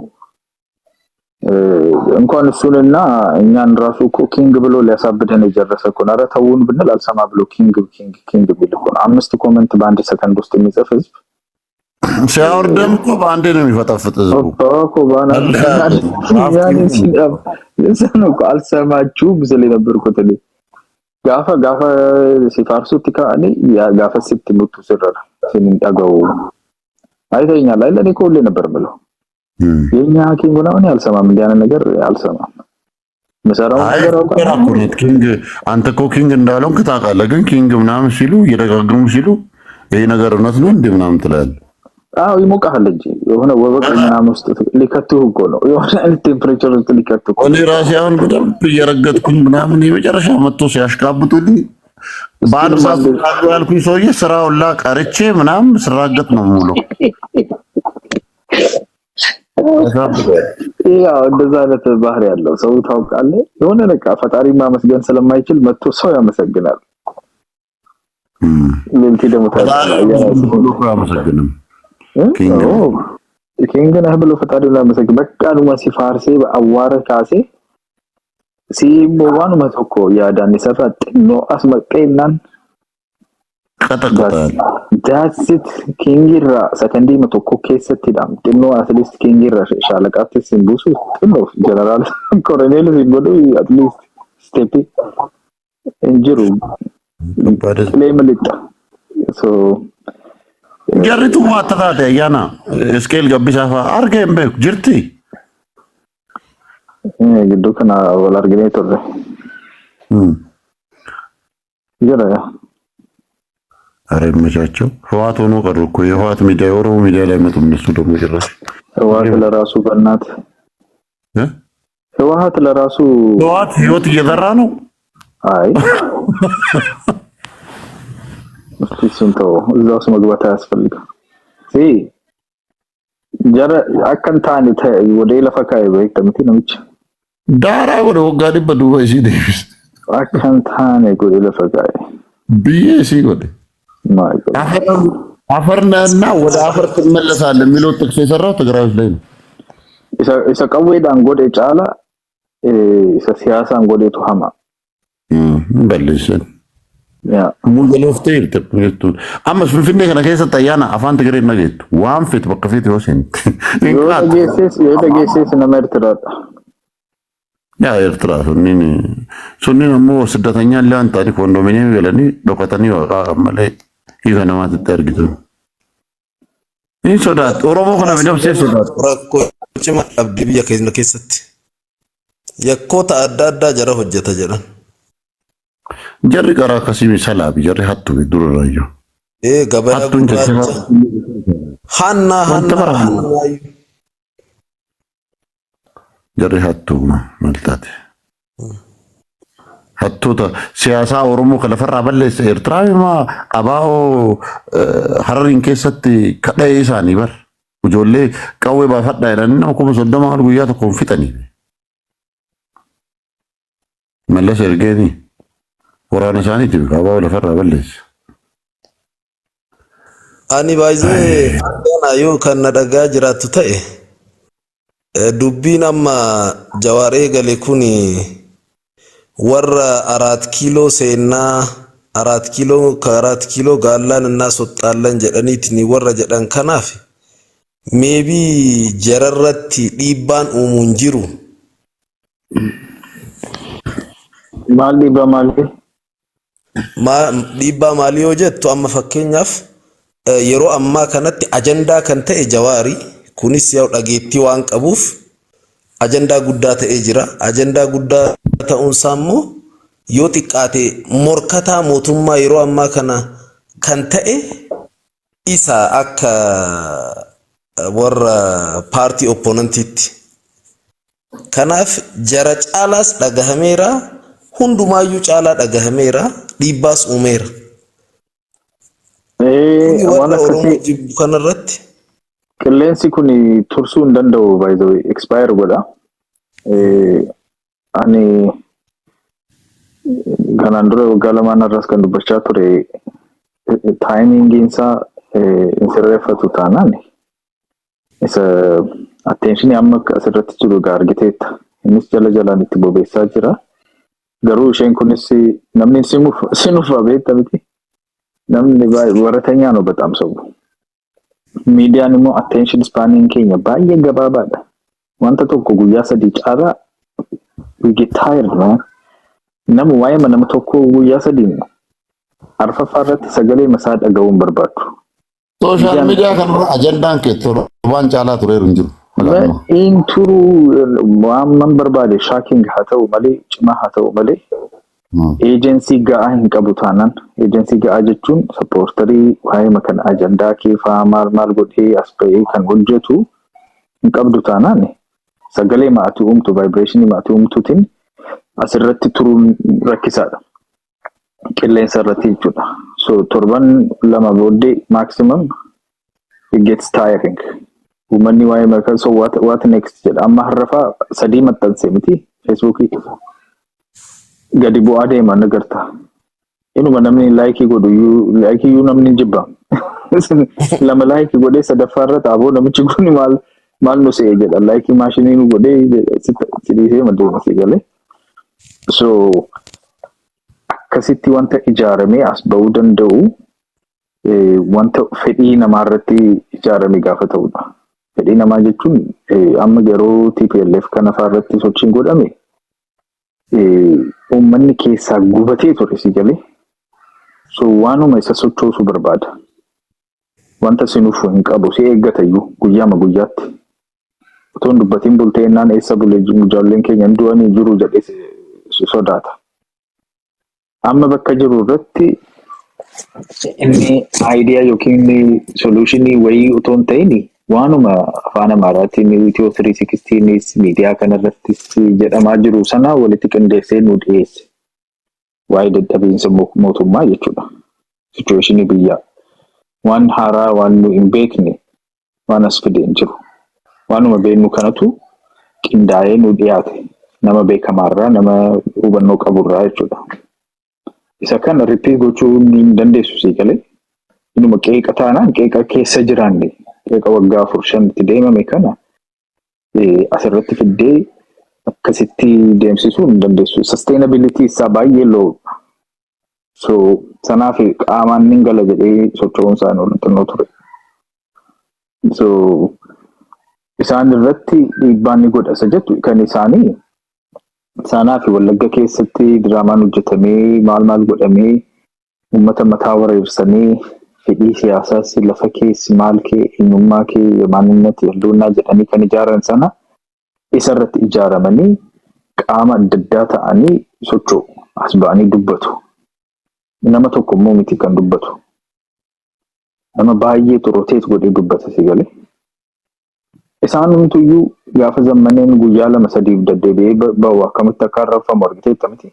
እንኳን እሱንና እኛን ራሱ ኩኪንግ ብሎ ሊያሳብደን የጀረሰ ኮናራ ተውን ብንል አልሰማ ብሎ ኪንግ ቢልኮን 5 ኮሜንት በአንድ ሰከንድ ውስጥ የሚጽፍ ህዝብ ሲያወርደም እኮ በአንዴ ነው የሚፈጣፍጥ ህዝቡ እኮ ባና ያኔ ሲዳም ለሰነው አልሰማችሁ ብዘለ ነበርኩት እኔ ጋፋ ሲፋርሱት ካኔ ያ ጋፋ ስትሙቱ ሰረራ ሲንጣጋው አይተኛል ላይ ለኔ ኮል ነበር ብለው የኛ ኪንግ ነው እኔ አልሰማም እንዲያነ ነገር አልሰማም መሰራው ነገር አውቃለሁ ኪንግ አንተ እኮ ኪንግ እንዳለው ከታውቃለህ ግን ኪንግ ምናምን ሲሉ እየደጋገሙ ሲሉ ይሄ ነገር እውነት ነው እንዴ ምናምን ትላለህ አው ይሞቃል እንጂ የሆነ ወበቀኛ ውስጥ ሊከቱህ እኮ ነው የሆነ ቴምፕሬቸር ውስጥ ሊከቱህ እኔ ራሴ አሁን በደንብ እየረገጥኩኝ ምናምን የመጨረሻ መጥቶ ሲያሽቃብጡልኝ ባንድ ሳስታውቃለሁ ያልኩኝ ሰውዬ ስራውን ላ ቀርቼ ምናምን ስራገጥ ነው ሙሉ ያው እንደዛ አይነት ባህሪ ያለው ሰው ታውቃለህ የሆነ በቃ ፈጣሪ ማመስገን ስለማይችል መጥቶ ሰው ያመሰግናል ምን ደግሞ ያመሰግናል ኪንግ ነህ ብሎ ፈጣሪ ያመሰግናል በቃ ነው ሲፋርሴ አዋረ ካሴ ሲሞዋን መተኮ ያዳን ሰፈጥ ነው አስመቀይናን ከተከታል that's it ኪንግራ ሰከንዲ መተኮ ከሰት ዳም ነው አትሊስት ኪንግራ ሻለቃት ሲምቡሱ ነው ጀነራል ኮሎኔል ሲጎዱ አትሊስት ስቴፕ እንጅሩ ለምልጣ ሶ ጀሪቱ ማተታተ ያና ስኬል ገቢሳፋ አርገም በክ ጅርቲ ግዱ ከና ወላርገኔ ተረ ይገራ ኧረ ይመቻቸው። ህዋት ሆኖ ቀሩ እኮ የህዋት ሚዲያ የኦሮሞ ሚዲያ ላይ መጡ እነሱ ደግሞ ጭራሽ ህዋት ለራሱ በእናት ህዋት ለራሱ ህዋት ህይወት እየዘራ ነው። አይ እስቲ ስንተው እዛው መግባት አያስፈልግም። ጀረ አከንታን ወደ ለፈካይ በእንት ነው ምች ዳራ ወደ ወጋዲ በዱባይ ሲደስ አከንታን ወደ ለፈካይ ቢኤሲ ወደ አፈርና ወደ አፈር ትመለሳለህ የሚለው ጥቅስ የሰራው ትግራይ ላይ ነው። ኢሳ ቀዌዳን ጎዴ ጫላ ኢሳ ሲያሳን ጎዴ ቱሃማ በልሽን ያ ሙንገሎፍቴ ተጥቶ አማስ ፍንፍኔ ከነ ከሰ ጠያና አፋን ትግሬ ነገት ዋን ፊት በከፊት ይወሰን የደጌሴስ ነመርትራ ያ ኤርትራ ሱኒ ነው ስደተኛ ላን ታሪክ ኮንዶሚኒየም ገለኒ ዶከተኒ ወቃ መለይ ይገናማት ተርግቱ ኢንሶዳት ኦሮሞ ከነ በደምሴ ሶዳት ረኮ ጭማ አብዲ ቢያ ከሰት የኮታ አዳዳ ጀራ ሆጀተ ጀራ ጀሪ ቀራ ከሲሚ ሰላቢ ጀሪ ሀቱ ዱራዩ ገበያ ሃና ጀሪ ሀቱ መልታት ሀቱታ ሲያሳ ኦሮሞ ከለፈራ በለስ ኤርትራዊማ አባኦ ሐረሪን ከሰት ከዳይሳኒ በር ጆሌ ቀዌ ባፈዳ ይላልና ኮም ሶደማ ጉያ ተኮንፊተኒ መለስ እርገኒ ወራነ ሳኒ አባኦ ለፈራ በለስ አኒ ባይዘ ዮ ከነደጋ ጅራቱ ተኤ ዱቢናማ ጀዋሬ ገሌኩኒ ወራ 4 ኪሎ ሴና 4 ኪሎ ከ4 ኪሎ ጋላን እናስወጣለን ጀደኒትኒ ወራ ጀደን ከናፍ ሜቢ ጀረረቲ ዲባን ኡሙንጂሩ ማሊ በማሊ ዲባ ማሊዮ ጀቱ አማ ፈከኛፍ የሮ አማ ከነቲ አጀንዳ ከንተ ጀዋሪ ኩኒስ ያው ዳጌቲ ዋን ቀቡፍ አጀንዳ ጉዳ ተኤ ጅራ አጀንዳ ጉዳ ተኡንሳሞ ዮቲቃቴ ሞርከታ ሞቱማ የሮ አማ ከና ከንተኤ ኢሳ አካ ወራ ፓርቲ ኦፖነንቲት ከናፍ ጀራ ጫላስ ዳገህሜራ ሁንዱማዩ ጫላ ዳገህሜራ ዲባስ ኡሜር ዋና ከሲ ከነረት ቅሌንሲ ኩኒ ቱርሱ እንደንደው ባይ ዘ ዌይ ኤክስፓየር ጎዳ አኒ ጋናንድሮ ጋለማና ራስ ከንዱበቻ ቱሬ ታይሚንግ ኢንሳ ኢንሰረፈቱ ታናኒ ኢሰ አቴንሽን ያመከ አስረት ጅሩ ጋር ጌቴት እንስ ጀለጀላን ትቦቤሳ ጅራ ገሩ ሼን ኩኒሲ ነምን ሲኑፋ ቤት ተብቲ ነምን ባይ ወረተኛ ነው በጣም ሰው ሚዲያ ንሞ አቴንሽን ስፓኒንግ ኬኛ ባየ ገባባዳ ዋንተ ቶኮ ጉያ ሰዲ ጫራ we get tired man ነሙ ዋይ መነም ቶኮ ጉያ ሰዲ ነው አርፈፋረት ሰገሌ መሳድ አገውን በርባቱ ሶሻል ሚዲያ ከነ አጀንዳን ከቶ ዋን ጫላ ቱሬሩ እንጅሩ ኢንቱሩ ዋም በርባዴ ሻኪንግ ሀተው መሌ ጭማ ሀተው መሌ ኤጀንሲ ጋአን ቀቡታናን ኤጀንሲ ጋአጀቹን ሰፖርተሪ ዋይ መከን አጀንዳ ኬፋ ማል ጎዴ አስፔይ ከን ወጀቱ እንቀብዱታናን ሰገሌ ማቱ ኡምቱ ቫይብሬሽን ማቱ ኡምቱቲን አስረት ቱሩን ረክሳዳ ቅሌን ሰረቲ ይጩዳ ሶ ቶርባን ለማቦዴ ማክሲመም it gets tiring ውመኒ ዋይ መከን ሶ what next ጀዳ አማህረፋ ሰዲ መጠን ሰምቲ ፌስቡክ gadi bo ade man nagarta inu manamni like godu you like you namni jibba lama like gode sadafarrat abo namchi guni mal no se jeda like machine nu gode sidi se madu masigale so akasiti wanta ijarame as bawdan do wanta fedi namarati ijarame gafatawda fedi namajechun amma gero TPLF kana farratti sochin godame ummanni keessa gubatee ture si jale so waanuma isa sochoosu barbaada wanta sinufu hin qabu si eeggatayu guyyaama guyyaatti utuun dubbatiin bulteennaan eessa bulee jaalleen keenya du'anii jiru jedhee sodaata amma bakka jiru irratti inni idea yookiin solutionii wayii utoo hin ta'in waanuma afaan Amaaraatiin Itiyoo 316 miidiyaa kanarrattis jedhamaa jiru sana walitti qindeessee nu dhiyeesse. Waa'ee dadhabiinsa mootummaa jechuudha. Situationii biyyaa. Waan haaraa waan nu hin beekne waan as fide hin jiru. Waanuma beeknu kanatu qindaa'ee nu dhiyaate. Nama beekamaarraa nama hubannoo qaburraa jechuudha. Isa kana ripiit gochuu hin dandeessu sii galee. Inuma qeeqa taanaan qeeqa keessa jiraanne qeeqa waggaa 4-5 itti deemame kana asirratti fiddee akkasitti deemsisuu hin dandeessu. Sustainability isaa baay'ee loowudha. So sanaaf qaamaan hin gala jedhee socho'uun isaan ol xinnoo ture. So isaan irratti dhiibbaan ni godha isa jettu kan isaanii sanaaf Wallagga keessatti diraamaan hojjetamee maal godhamee uummata mataa wareersanii fedhii siyaasaas lafa keessi maal kee eenyummaa kee maaninnati halluunaa jedhanii kan ijaaran sana isarratti ijaaramanii qaama adda addaa ta'anii socho'u as ba'anii dubbatu. Nama tokko immoo miti kan dubbatu. Nama baay'ee xurooteet godhee dubbata si galee. Isaan hunduyyuu gaafa zammanneen guyyaa 2-3 deddeebi'ee ba'u akkamitti akka arrafamu argiteetta miti.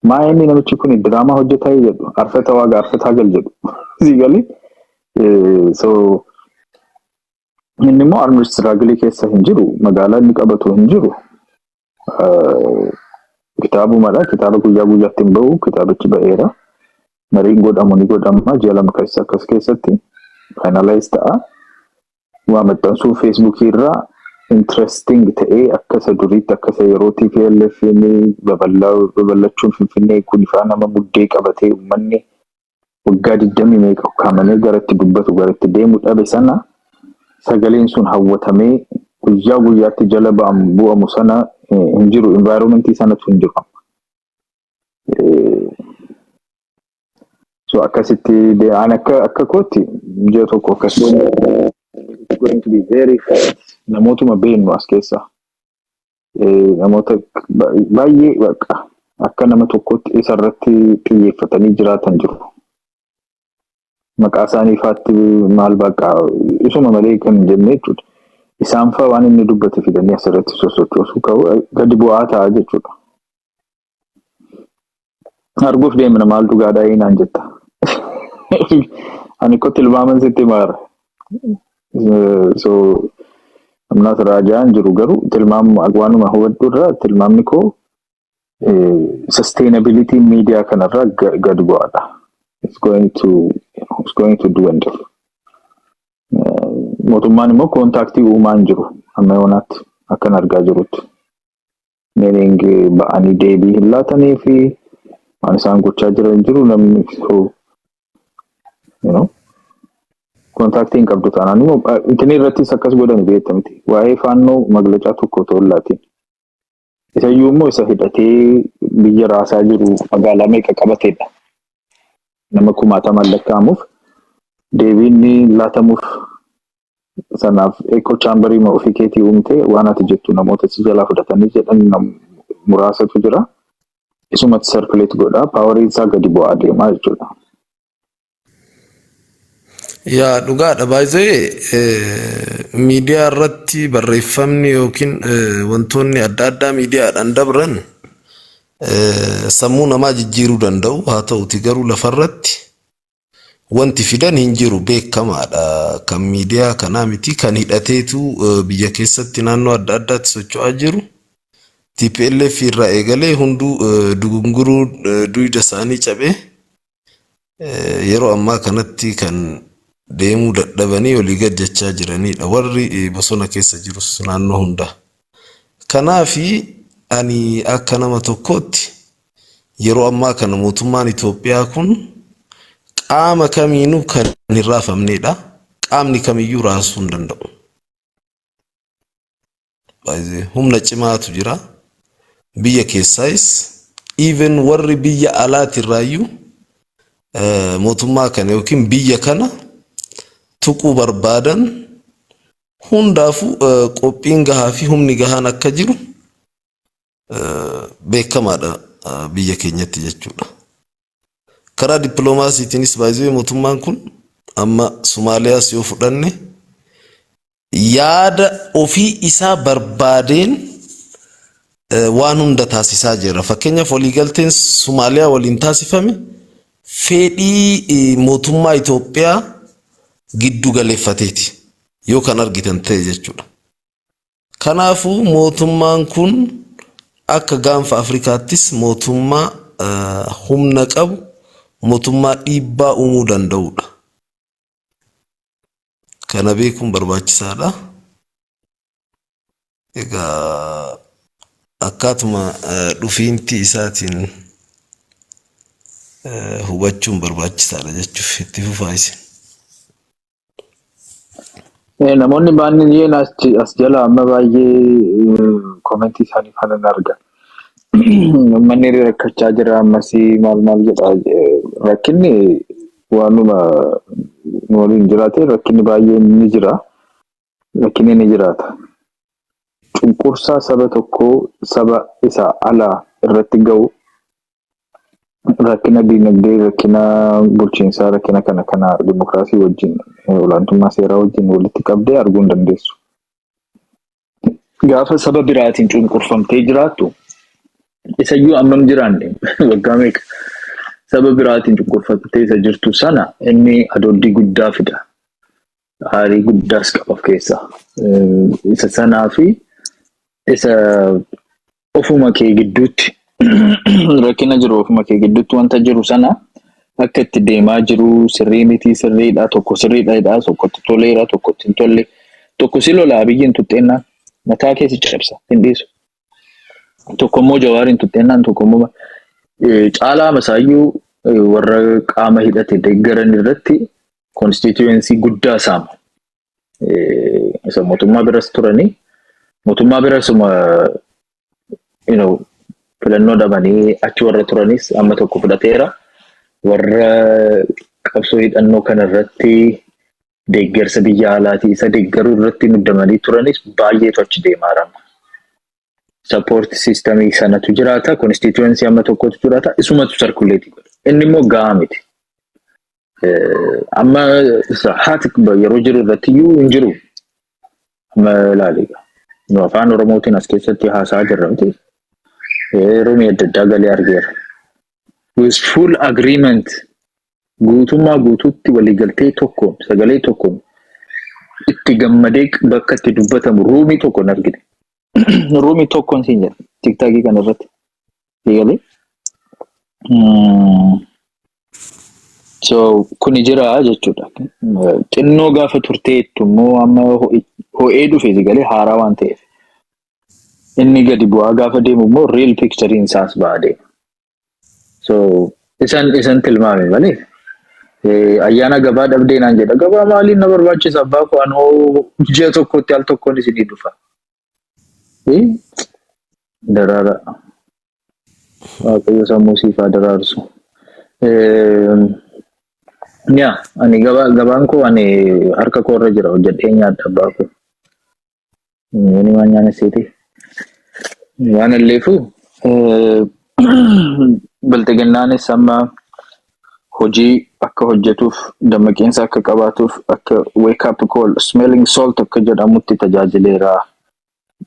Maa inni namichi kun diraamaa hojjetaa jedhu arfata waaqa arfataa gal jedhu si galee. So inni immoo armi struggle keessa hin jiru magaalaa inni qabatu hin jiru. Kitaabumadha kitaaba guyyaa guyyaatti hin ba'u kitaabichi ba'eera. Mariin godhamu ni godhama ji'a 2 keessa akkas keessatti finalize ta'a. Waa maxxansuu Facebook irraa interesting ta'ee akkasa duriitti akkasa yeroo TPLF ni babal'achuun Finfinnee kun ifaa nama muddee qabatee uummanni waggaa 20 meeqa ukkaamamee garatti dubbatu garatti deemu dhabe sana sagaleen sun hawwatamee guyyaa guyyaatti jala bu'amu sana hin jiru environmentii sanatu hin jiru. So akkasitti aan akka kootti ji'a tokko akkasuma going to be very fast. Namootuma beeknu as keessa. Namoota baay'ee akka nama tokkotti isarratti xiyyeeffatanii jiraatan jiru. Maqaa isaanii faatti maal baqa isuma malee kan jenne jechuudha. Isaan fa'aa waan inni dubbate fidanii asirratti sosochoosuu qabu gadi bu'aa ta'a jechuudha. Arguuf deemna maal dhugaadhaa inaan jetta. Ani ko tilmaaman sitti maara. So amnaas raajaan jiru garuu tilmaamu waanuma hubadhu irraa tilmaamni koo sustainability media kanarraa gadi bu'aadha. It's going to do wonder. Mootummaan immoo kontaaktii uumaan jiru amma yoonaatti akkan argaa jirutti. Meaning ba'anii deebii hin laatanii fi waan isaan gochaa jiran jiru namni kontaaktiin qabdu taanaan immoo itin irrattis akkas godhani beektamti. Waa'ee faannoo maglacaa tokko tollaatiin. Isayyuu immoo isa hidhatee biyya raasaa jiru magaalaa meeqa qabateedha. Nama 1000 lakkaa'amuuf deebiin laatamuuf sanaaf echo chamberii ma ofii keetii uumte waan ati jettu namoota si jalaa fudhatanii jedhan muraasatu jira. Isumatti circulate godha paawarii isaa gadi bu'aa deemaa jechuudha. Yaa dhugaadha baay'ee miidiyaa irratti barreeffamni yookiin wantoonni adda addaa miidiyaadhaan dabran sammuu namaa jijjiiruu danda'u haa ta'uti garuu lafarratti wanti fidan hin jiru beekamaadha kan miidiyaa kanaa miti kan hidhateetu biyya keessatti naannoo adda addaatti socho'aa jiru TPLF irraa eegalee hunduu dugunguruu duyda isaanii cabee yeroo ammaa kanatti kan deemuu dadhabanii olii gad jechaa jiranidha warri bosona keessa jirus naannoo hunda. Kanaafi ani akka nama tokkootti yeroo ammaa kana mootummaan Itoophiyaa kun qaama kamiinuu kan hin raafamnedha. Qaamni kamiyyuu raasuu hin danda'u. Humna cimaatu jira. Biyya keessaayis even warri biyya alaatirraayyuu mootummaa kana yookiin biyya kana tuquu barbaadan hundaafuu qophiin gahaa fi humni gahaan akka jiru beekamaadha biyya keenyatti jechuudha. karaa dippiloomaasiitiinis baay'ee mootummaan kun amma Somaaliyaas yoo fudhanne yaada ofii isaa barbaadeen waan hunda taasisaa jira. Fakkeenyaaf waliigalteen Somaaliyaa waliin taasifame fedhii mootummaa Itoophiyaa giddu galeeffateeti yoo kan argitan ta'e jechuudha. Kanaafuu mootummaan kun akka gaanfa Afrikaattis mootummaa humna qabu, mootummaa dhiibbaa uumuu danda'udha. Kana beekuun barbaachisaadha. Egaa akkaatuma dhufiinti isaatiin hubachuun barbaachisaadha jechuuf itti fufaa isin. Namoonni baay'een jeen as jala amma baay'ee komentii isaanii kanan arga. Manni rakkachaa jira ammasii maal jedha rakkinni waanuma waliin jiraate rakkinni baay'een ni jira. Rakkinni ni jiraata. Cunqursaa saba tokkoo saba isaa alaa irratti ga'u rakkina diinagdee, rakkina bulchiinsaa, rakkina kana dimokiraasii wajjin olaantummaa seeraa wajjin walitti qabdee arguu hin dandeessu. Gaafa saba biraatiin cunqurfamtee jiraattu isayyuu ammam jiraanne waggaa meeqa saba biraatiin cunqurfamtee isa jirtu sana inni adooddii guddaa fida. Aarii guddaas qaba of keessaa. Isa sanaa fi isa ofuma kee gidduutti rakkina jiru ofuma kee gidduutti wanta jiru sana akka itti deemaa jiru sirrii miti sirriidha tokko sirriidha tokkotti toleera tokkotti hin tolle tokko si lolaa biyyiin tuxxeennaan mataa keessi cabsa hin dhiisu tokkommoo jawaariin tuxxeennaan tokkommoo caalaa masaayyuu warra qaama hidhate deeggaran irratti konstituensii guddaa saama. Isa mootummaa biras turanii mootummaa birasuma filannoo dhabanii achi warra turanis amma tokko fudhateera. Warra qabsoo hidhannoo kanarratti deeggarsa biyya alaatii isa deeggaruu irratti muddamanii turanis baay'eetu achi deemaa jira. Support systemii sanatu jiraata, constituency amma tokkotu jiraata, isumatu circulate godha. Inni immoo gahaa miti. Amma haati yeroo jiru irratti iyyuu hin jiru. Amma ilaaliga. Nu afaan Oromootiin as keessatti haasaa jirra miti. Roomii adda addaa galee argeera. With full agreement guutummaa guutuutti waliigaltee tokkoon sagalee tokkoon itti gammadee bakka itti dubbatamu ruumii tokkoon argine. Ruumii tokkoon siin jedha tiktaakii kanarratti. Eegalee. So kuni jira jechuudha. Xinnoo gaafa turteettu immoo amma ho'ee dhufee galee haaraa waan ta'eef. Inni gadi bu'aa gaafa deemu immoo real picturein isaas ba'aa deema. So isan tilmaame malee ayyaana gabaa dhabdee naan jedha. Gabaa maaliin na barbaachisa abbaa koo anoo ji'a tokkotti al tokkoon isinii dhufa. Daraara. Waaqayyo sammuu siifaa daraarsu. Ani gabaan koo ani harka koo irra jira hojjedhee nyaadha abbaa koo. Inni waan nyaanne seeti. Waan illeefu balteegannaanis amma hojii akka hojjetuuf dammaqinsa akka qabaatuuf akka wake up call smelling salt akka jedhamutti tajaajileera.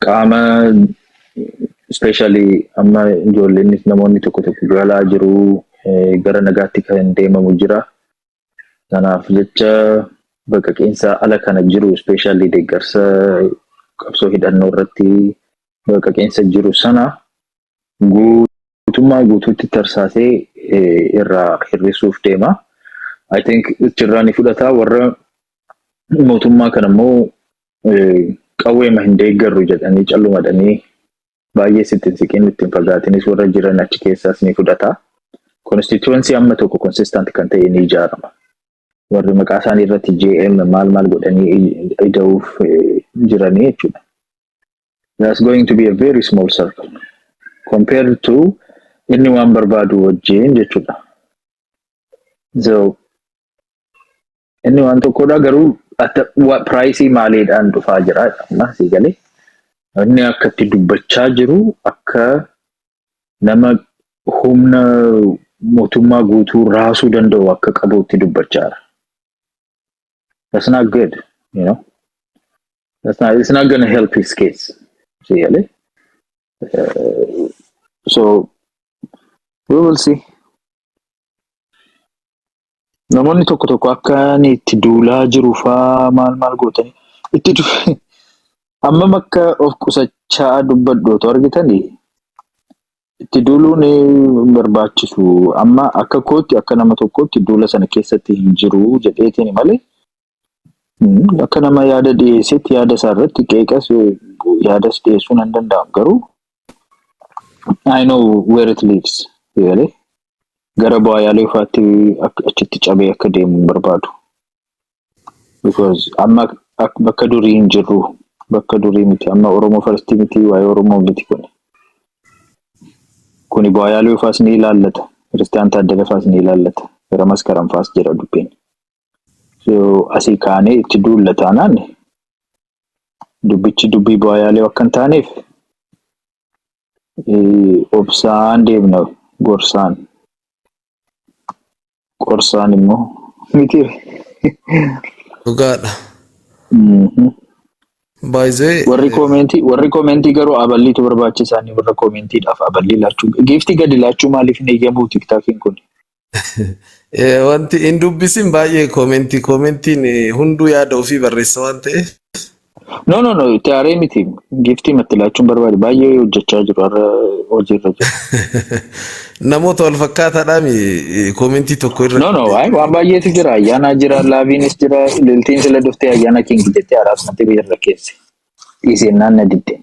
Qaama especially amma ijoolleen namoonni tokko galaa jiru gara nagaatti kan deemamu jira. Kanaaf jecha baqaqinsa ala kana jiru especially deeggarsa qabsoo hidhannoo irratti baqaqinsa jiru sana guutummaa guutuutti tarsaasee irraa hir'isuuf deema. I think irraa ni fudhata warra mootummaa kana immoo qawweema hin deeggarru jedhanii callumadhanii baay'ee sittin siqiin ittiin fagaatinis warra jiran achi keessaas ni fudhata. Constituency amma tokko consistent kan ta'e ni ijaarama. Warri maqaa isaanii irratti JM maal godhanii ida'uuf jiranii jechuudha. That's going to be a very small circle compared to inni waan barbaadu wajjin jechuudha. So inni waan tokkodha garuu price maaliidhaan dhufaa jira amma si galee. Inni akka itti dubbachaa jiru akka nama humna mootummaa guutuu raasuu danda'u akka qabuutti dubbachaa jira. That's not good, you know. It's not going to help his case. Really. So we will see. Namoonni tokko tokko akka ni itti duulaa jiru faa maal gootanii itti amma makka of qusachaa dubbadhootu argitanii itti duuluun barbaachisu amma akka kootti akka nama tokkotti duula sana keessatti hin jiru jedheetini malee akka nama yaada dhiyeessetti yaada isaarratti qeeqas yaadas dhiyeessuun hin danda'amu garuu I know where it lives really. Gara bu'aa yaalii ufaatti achitti cabee akka deemu barbaadu. Because amma bakka durii hin jirru bakka durii miti amma Oromoo Farstii miti waa'ee Oromoo miti kuni bu'aa yaalii ufaas ni ilaallata. Kiristiyan Taaddala faas ni ilaallata. Gara Maskaram faas jedha dubbiin. So asii kaanee itti duulla taanaan dubbichi dubbii bu'aa yaalii akka hin taaneef obsaan deemna gorsaan. Qorsaan immoo miti. Dhugaadha. Baay'ee warri koomentii garuu aballiitu barbaachisaanii warra koomentiidhaaf aballii laachuu giiftii gadi laachuu maaliif hin eeyyamuu tiktaakiin kun. Wanti hin dubbisin baay'ee koomentiin hunduu yaada ofii barreessa waan ta'eef. No, taaree miti giiftii matti laachuun barbaade baay'ee hojjechaa jiru har'a hojiirra jiru. Namoota wal fakkaataadhaan koomentii tokko irra. No, waan baay'eetu jira. Ayyaana jira, laaviinis jira, liltiin sila dhuftee ayyaana kingi jettee araasumatti biyya keesse. Dhiiseen naanna didde.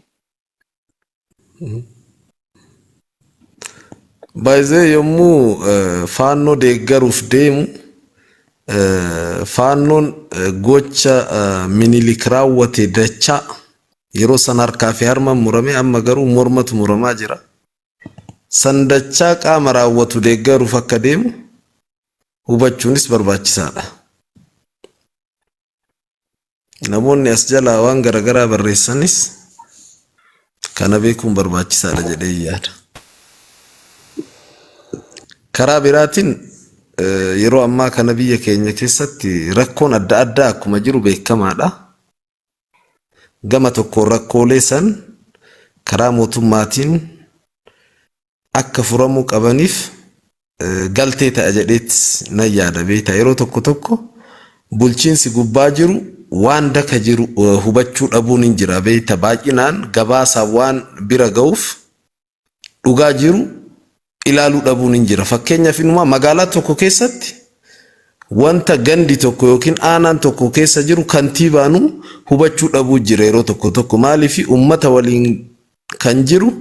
Baay'ee yommuu faannoo deeggaruuf deemu faannoon gocha minilik raawwate dachaa yeroo san harkaa fi harma murame amma garuu mormatu muramaa jira. Sandachaa qaama raawwatu deeggaruuf akka deemu hubachuunis barbaachisaadha. Namoonni as jalaa waan garagaraa barreessanis kana beekuun barbaachisaadha jedhee yaada. Karaa biraatiin yeroo ammaa kana biyya keenya keessatti rakkoon adda addaa akkuma jiru beekamaadha. Gama tokko rakkoolee san karaa mootummaatiin akka furamuu qabaniif galtee ta'a jedheetti nan yaada beektaa yeroo tokko bulchiinsi gubbaa jiru waan daka jiru hubachuu dhabuun hin jira beektaa baay'inaan gabaasa waan bira ga'uuf dhugaa jiru ilaaluu dhabuun hin jira. Fakkeenyaaf inuma magaalaa tokko keessatti wanta gandi tokko yookiin aanaan tokko keessa jiru kantiibaanu hubachuu dhabuu jira yeroo tokko maaliif uummata waliin kan jiru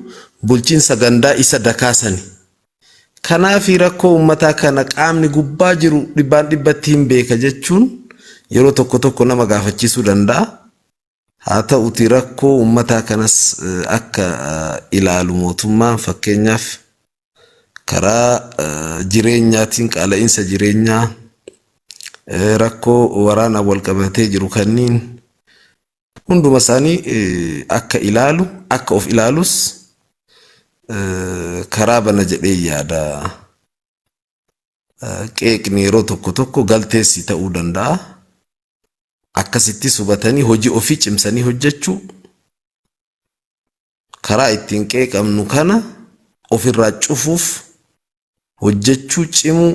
bulchiinsa gandaa isa dakaasani. Kanaaf rakkoo uummataa kana qaamni gubbaa jiru dhibbaan dhibbatti hin beeka jechuun yeroo tokko nama gaafachiisuu danda'a. Haa ta'uti rakkoo uummataa kanas akka ilaalu mootummaan fakkeenyaaf karaa jireenyaatiin qaala'insa jireenyaa rakkoo waraana wal qabatee jiru kanniin hunduma isaanii akka ilaalu akka of ilaalus karaa bana jedhee yaada. Qeeqni yeroo tokko galteessi ta'uu danda'a. Akkasitti hubatanii hojii ofii cimsanii hojjechuu karaa ittiin qeeqamnu kana ofirraa cufuuf hojjechuu cimuu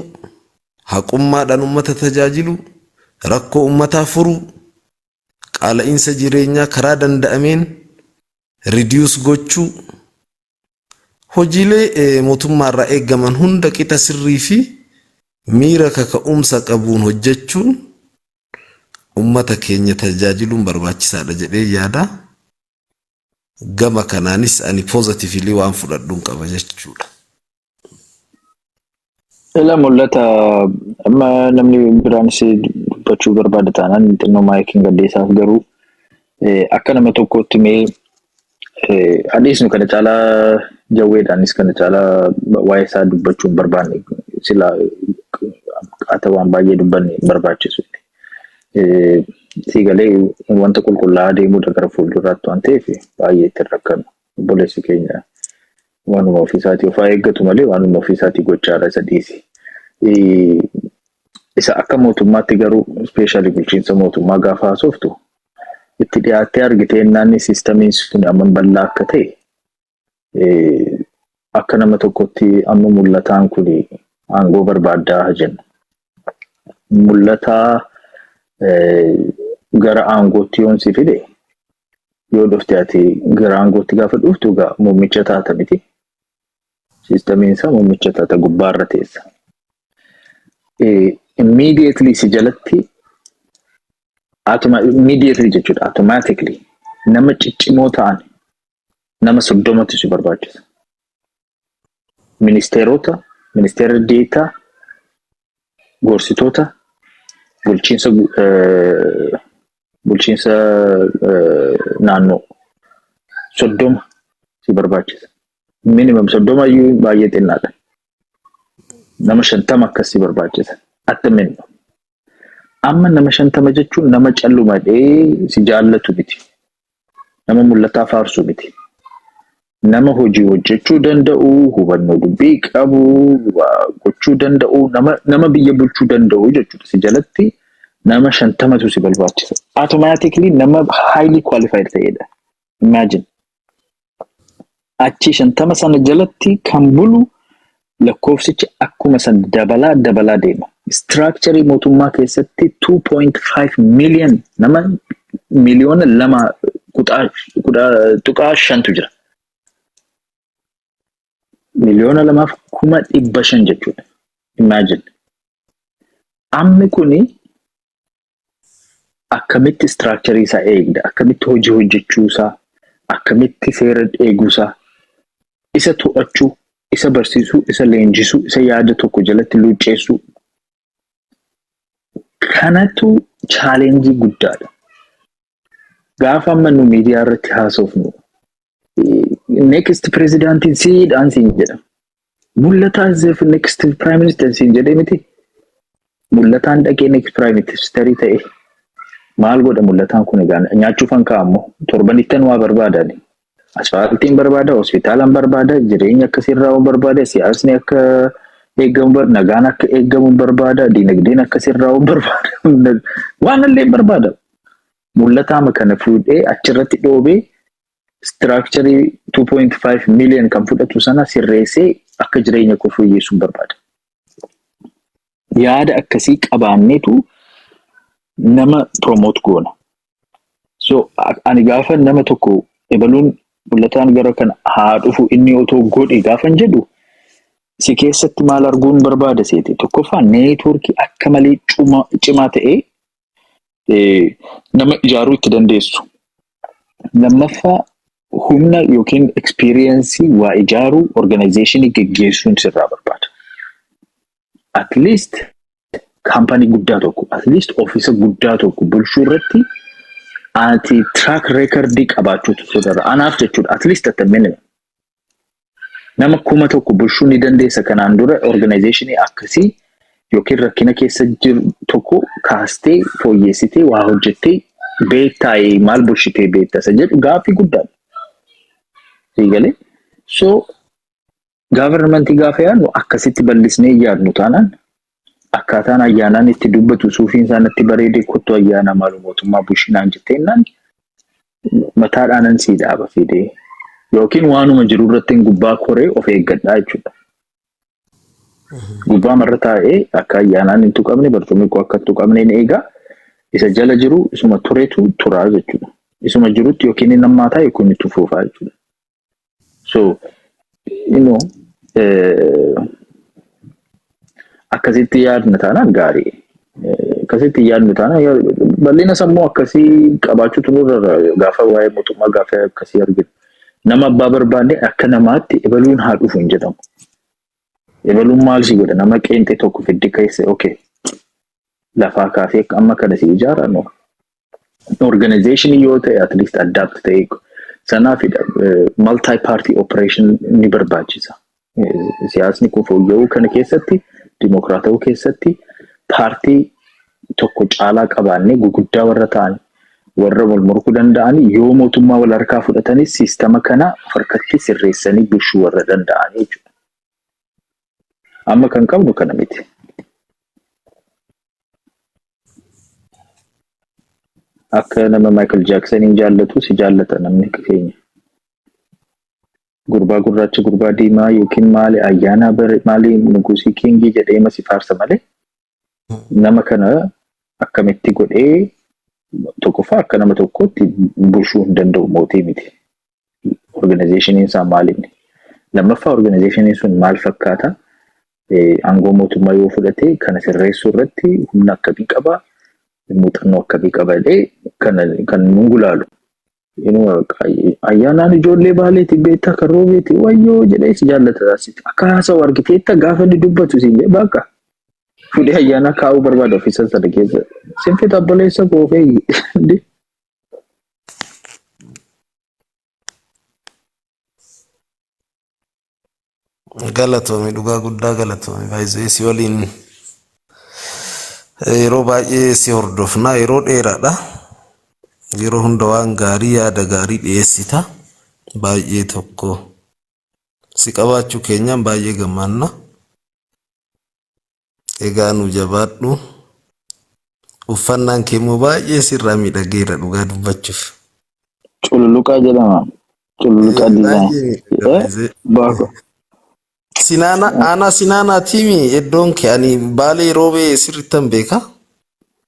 haqummaadhaan uummata tajaajilu rakkoo uummataa furuu qaala'insa jireenyaa karaa danda'ameen reduce gochuu hojiilee mootummaarraa eegaman hunda qixa sirrii fi miira kaka'umsa qabuun hojjechuun ummata keenya tajaajiluun barbaachisaadha jedhee yaada. Gama kanaanis ani positively waan fudhadhuun qaba jechuudha. Ila mul'ata amma namni biraanis dubbachuu barbaada taanaan xinnoo maayikiin gaddeessaaf garuu akka nama tokkotti mee hadiisnu kana caalaa jawweedhaanis kana caalaa waa'ee isaa dubbachuun barbaanne sila qaata waan baay'ee dubbanne barbaachisu. Siigalee wanta qulqullaa'aa deemuu gara fuulduraatti waan ta'eef baay'ee itti rakkanu obboleessi keenya waanuma ofiisaatii of eeggatu malee waanuma ofiisaatii gochaadha isa dhiisi. Isa akka mootummaatti garuu ispeeshaalii bulchiinsa mootummaa gaafa haasoftu itti dhiyaattee argitee naanni siistamiin sun amma bal'aa akka ta'e akka nama tokkotti amma mul'ataan kun aangoo barbaaddaa jenna. Mul'ataa gara aangootti yoon si fide yoo dhufte ati gara aangootti gaafa dhuftu egaa muummicha taata miti. Siistamiin isaa muummicha taata gubbaarra teessa. Immediately si jalatti immediately jechuudha automatically nama ciccimoo ta'an nama 30 si barbaachisa. Ministeerota, ministeera deetaa, gorsitoota, bulchiinsa naannoo 30 si barbaachisa. Minimum 30 iyyuu baay'ee xinnaadha. Nama 50 akkas si barbaachisa. At the minimum. Amma nama 50 jechuun nama callumadhee si jaallatu miti. Nama mul'ataa faarsu miti. Nama hojii hojjechuu danda'u, hubannoo dubbii qabu, gochuu danda'u, nama biyya bulchuu danda'u jechuudha. Si jalatti nama 50tu si barbaachisa. Automatically nama highly qualified ta'edha. Imagine. Achi 50 sana jalatti kan bulu lakkoofsichi akkuma san dabalaa deema. Structure mootummaa keessatti 2.5 million nama miliyoona 2.5 jira. Miliyoona 2,500 jechuudha. Imagine. Ammi kuni akkamitti structure isaa eegda, akkamitti hojii hojjechuu isaa, akkamitti seera eeguu isaa, isa to'achuu, isa barsiisuu, isa leenjisuu, isa yaada tokko jalatti luucceessuu. Kanatu challenge guddaadha. Gaafa amma nu miidiyaa irratti haasofnu next president siidhaan siin jedha. Mul'ataa as next prime minister siin jedhee miti. Mul'ataan dhaqee next prime minister ta'e. Maal godha mul'ataan kun egaa nyaachuuf hanqa ammoo torbanittan waa barbaadani. Asfaaltiin barbaada, hospitaalaan barbaada, jireenya akkasirraa barbaada, siyaasni akka eegamu nagaan akka eegamu barbaada, dinagdeen akkasirraa barbaada. Waan illee barbaada. Mul'ataama kana fuudhee achirratti dhoobee structure 2.5 million kan fudhatu sana sirreessee akka jireenya koo fooyyessuun barbaada. Yaada akkasii qabaanneetu nama promote goona. So ani gaafa nama tokko ebaluun mul'ataan gara kana haa dhufu inni otoo godhe gaafan jedhu si keessatti maal arguun barbaada seeti. Tokkoffaa neetworkii akka malee cimaa ta'ee nama ijaaruu itti dandeessu. Lammaffaa humna yookiin experience waa ijaaruu organizationii geggeessuun sirraa barbaada. At least company guddaa tokko, at least office guddaa tokko bulchuu irratti ati track record qabaachuutu sodarra. Anaaf jechuudha at least at the minimum. Nama 1,000 tokko bulchuu ni dandeessa kanaan dura organizationii akkasii yookiin rakkina keessa jiru tokko kaastee fooyyessitee waa hojjettee beektaa'ee maal bulchitee beektaa jedhu gaaffii guddaadha. Siigalee. So governmentii gaafa yaadnu akkasitti bal'isnee yaadnu taanaan akkaataan ayyaanaan itti dubbatu suufiin isaanitti bareedee kottu ayyaana maalu mootummaa bushinaan jetteennaan mataadhaanan sii dhaaba fidee yookiin waanuma jiru irratti gubbaa koree of eeggadhaa jechuudha. Gubbaa marra taa'ee akka ayyaanaan hin tuqamne barcumni koo akka tuqamne ni eegaa isa jala jiru isuma tureetu turaa jechuudha. Isuma jirutti yookiin inni nammaa taa'e kun itti fuufaa jechuudha. So, akkasitti yaadna taanaan gaarii. Akkasitti yaadnu taanaan bal'ina sammuu akkasii qabaachuutu nurra gaafa waa'ee mootummaa gaafa akkasii arginu. Nama abbaa barbaanne akka namaatti ebaluun haa dhufu hin jedhamu. Ebaluun maal si godha nama qeenxee tokko fiddi keessa okay. Lafaa kaasee amma kana si ijaara no. Organization yoo ta'e at least adapt ta'e sanaaf multi-party operation ni barbaachisa. Siyaasni kun fooyya'uu kana keessatti dimokiraatawuu keessatti paartii tokko caalaa qabaannee guguddaa warra ta'an warra wal morkuu danda'anii yoo mootummaa wal harkaa fudhatanis siistama kana harkatti sirreessanii bulchuu warra danda'anii jechuudha. Amma kan qabnu kana miti. Akka nama Michael Jacksoniin jaallatu si jaallata namni keenya. Gurbaa gurraacha gurbaa diimaa yookiin maali ayyaana maali nugusii kiingii jedhee masi faarsa malee nama kana akkamitti godhee tokkoffaa akka nama tokkotti bulchuu hin danda'u mootii miti. Organizationin isaa maalinni. Lammaffaa organizationin sun maal fakkaata? Aangoo mootummaa yoo fudhate kana sirreessuu irratti humna akkamii qaba? Muuxannoo akkamii qaba jedhee kan nungulaalu. Ayyaanaan ijoollee baaleeti beektaa kan roobeeti wayyoo jedhee si jaallata asitti. Akka haasa'u argiteetta gaafa inni dubbatu siin jedhe bakka. Fuudhee ayyaana kaa'uu barbaada ofiisan sana keessa. Sinfita obboleessa koofee. Galatoomi dhugaa guddaa galatoomi baay'ee si waliin yeroo baay'ee si hordofna yeroo dheeraadha. Yeroo hunda waan gaarii yaada gaarii dhiyeessita. Baay'ee tokko si qabaachuu keenyaan baay'ee gammanna. Egaa nu jabaadhu. Uffannaan kee immoo baay'ee sirraa miidhageera dhugaa dubbachuuf. Cululuqaa jedhama. Cululuqaa diizaayinii. Baako. Sinana ana sinana timi iddoon kee ani baalee roobee sirriittan beeka.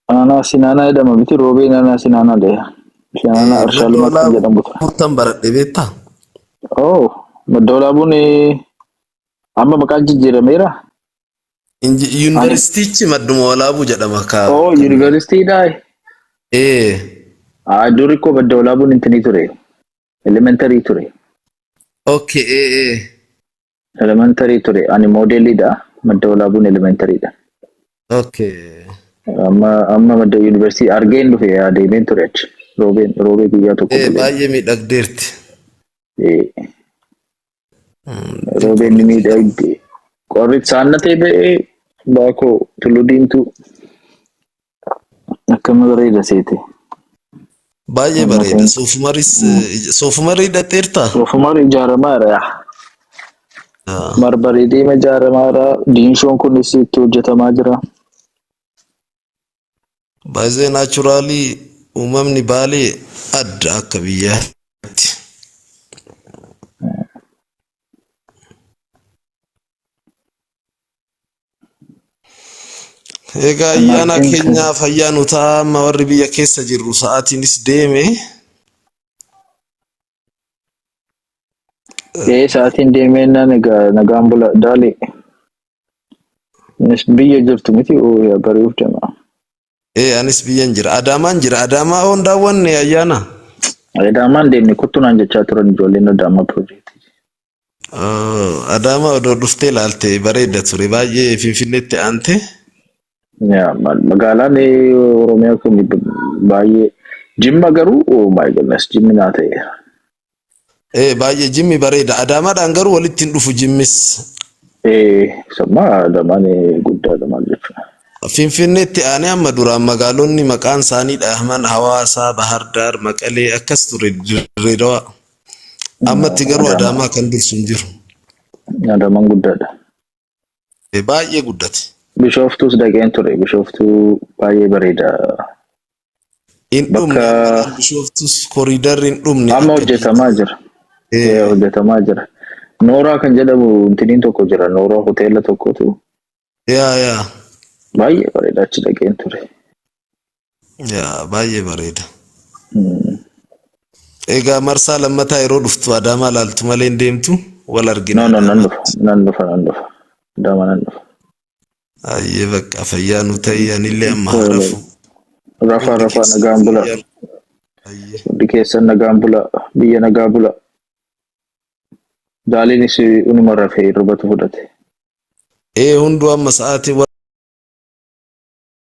Ana sinana jedhama biti roobee ana sinana de. Sinana arshaaluma kan jedhamu. Murtan baradhe beektaa? Oh, maddoolaabuun amma maqaan jijjiirameera. Yuunivarsiitichi madduma walaabuu jedhama kaa. Oh, yuunivarsiitiidhaa. Duri koo maddoolaabuun intini ture. Elementary ture. Okay. Elementary ture. Ani modelidha. Maddoolaabuun elementaryidha. Okay. Amma madda yuunivarsiitii argeen dhufe adeemeen ture achi. Roobee guyyaa tokko. Baay'ee miidhagdeerti. Roobeen miidhagde. Qorri saannatee ba'ee baakoo tulluu diimtuu akkama bareeda seete. Baay'ee bareeda. Soofumarii hidhatteerta? Soofumarii ijaaramaadha. Marbarii diima ijaaramaadha. Diinshoon kunis itti hojjetamaa jira. Baay'ee naachuraalii uumamni baalee adda akka biyyaatti. Egaa ayyaana keenyaaf ayyaanu ta'a amma warri biyya keessa jirru sa'aatiinis deeme. Sa'aatiin deemeenaan egaa nagaan bula daali. Biyya jirtu miti bari'uuf deema. Anis biyyan jira. Adaamaan jira. Adaamaa hoon daawwanne ayyaana. Adaamaan deemne kuttunaan jechaa turan ijoolleen Adaamaa piroojeektii. Adaamaa odoo dhuftee ilaalte bareeda ture baay'ee Finfinneetti aante. Magaalaan Oromiyaa kun baay'ee Jimma garuu oh my goodness Jimmi naa ta'e. Baay'ee Jimmi bareeda. Adaamaadhaan garuu walitti hin dhufu Jimmis. Sammaa Adaamaan guddaadha maal jechuudha. Finfinneetti aanee amma duraan magaalonni maqaan isaanii dhahaman Hawaasaa, Bahar Daar, Maqalee akkas ture Dirreedawaa. Ammatti garuu Adaamaa kan dursu hin jiru. Adaamaan guddaadha. Baay'ee guddate. Bishooftuus dhaqeen ture. Bishooftuu baay'ee bareeda. In dhumne Bishooftuus koriidarri hin dhumne. Amma hojjetamaa jira. Hojjetamaa jira. Nooraa kan jedhamu intiniin tokko jira. Nooraa hoteela tokkotu. Yaa. Baay'ee bareeda achi dhaqeen ture. Baay'ee bareeda. Egaa marsaa lammataa yeroo dhuftu Adaamaa laaltu malee hin deemtu wal argina. Nan dhufa. Adaamaa nan dhufa. Ayyee bakka fayyaa nu ta'e anillee amma harafu. Rafa nagaan bula. Hundi keessan nagaan bula. Biyya nagaa bula. Daaliinis unuma rafee irbatu fudhate. Hunduu amma sa'aatii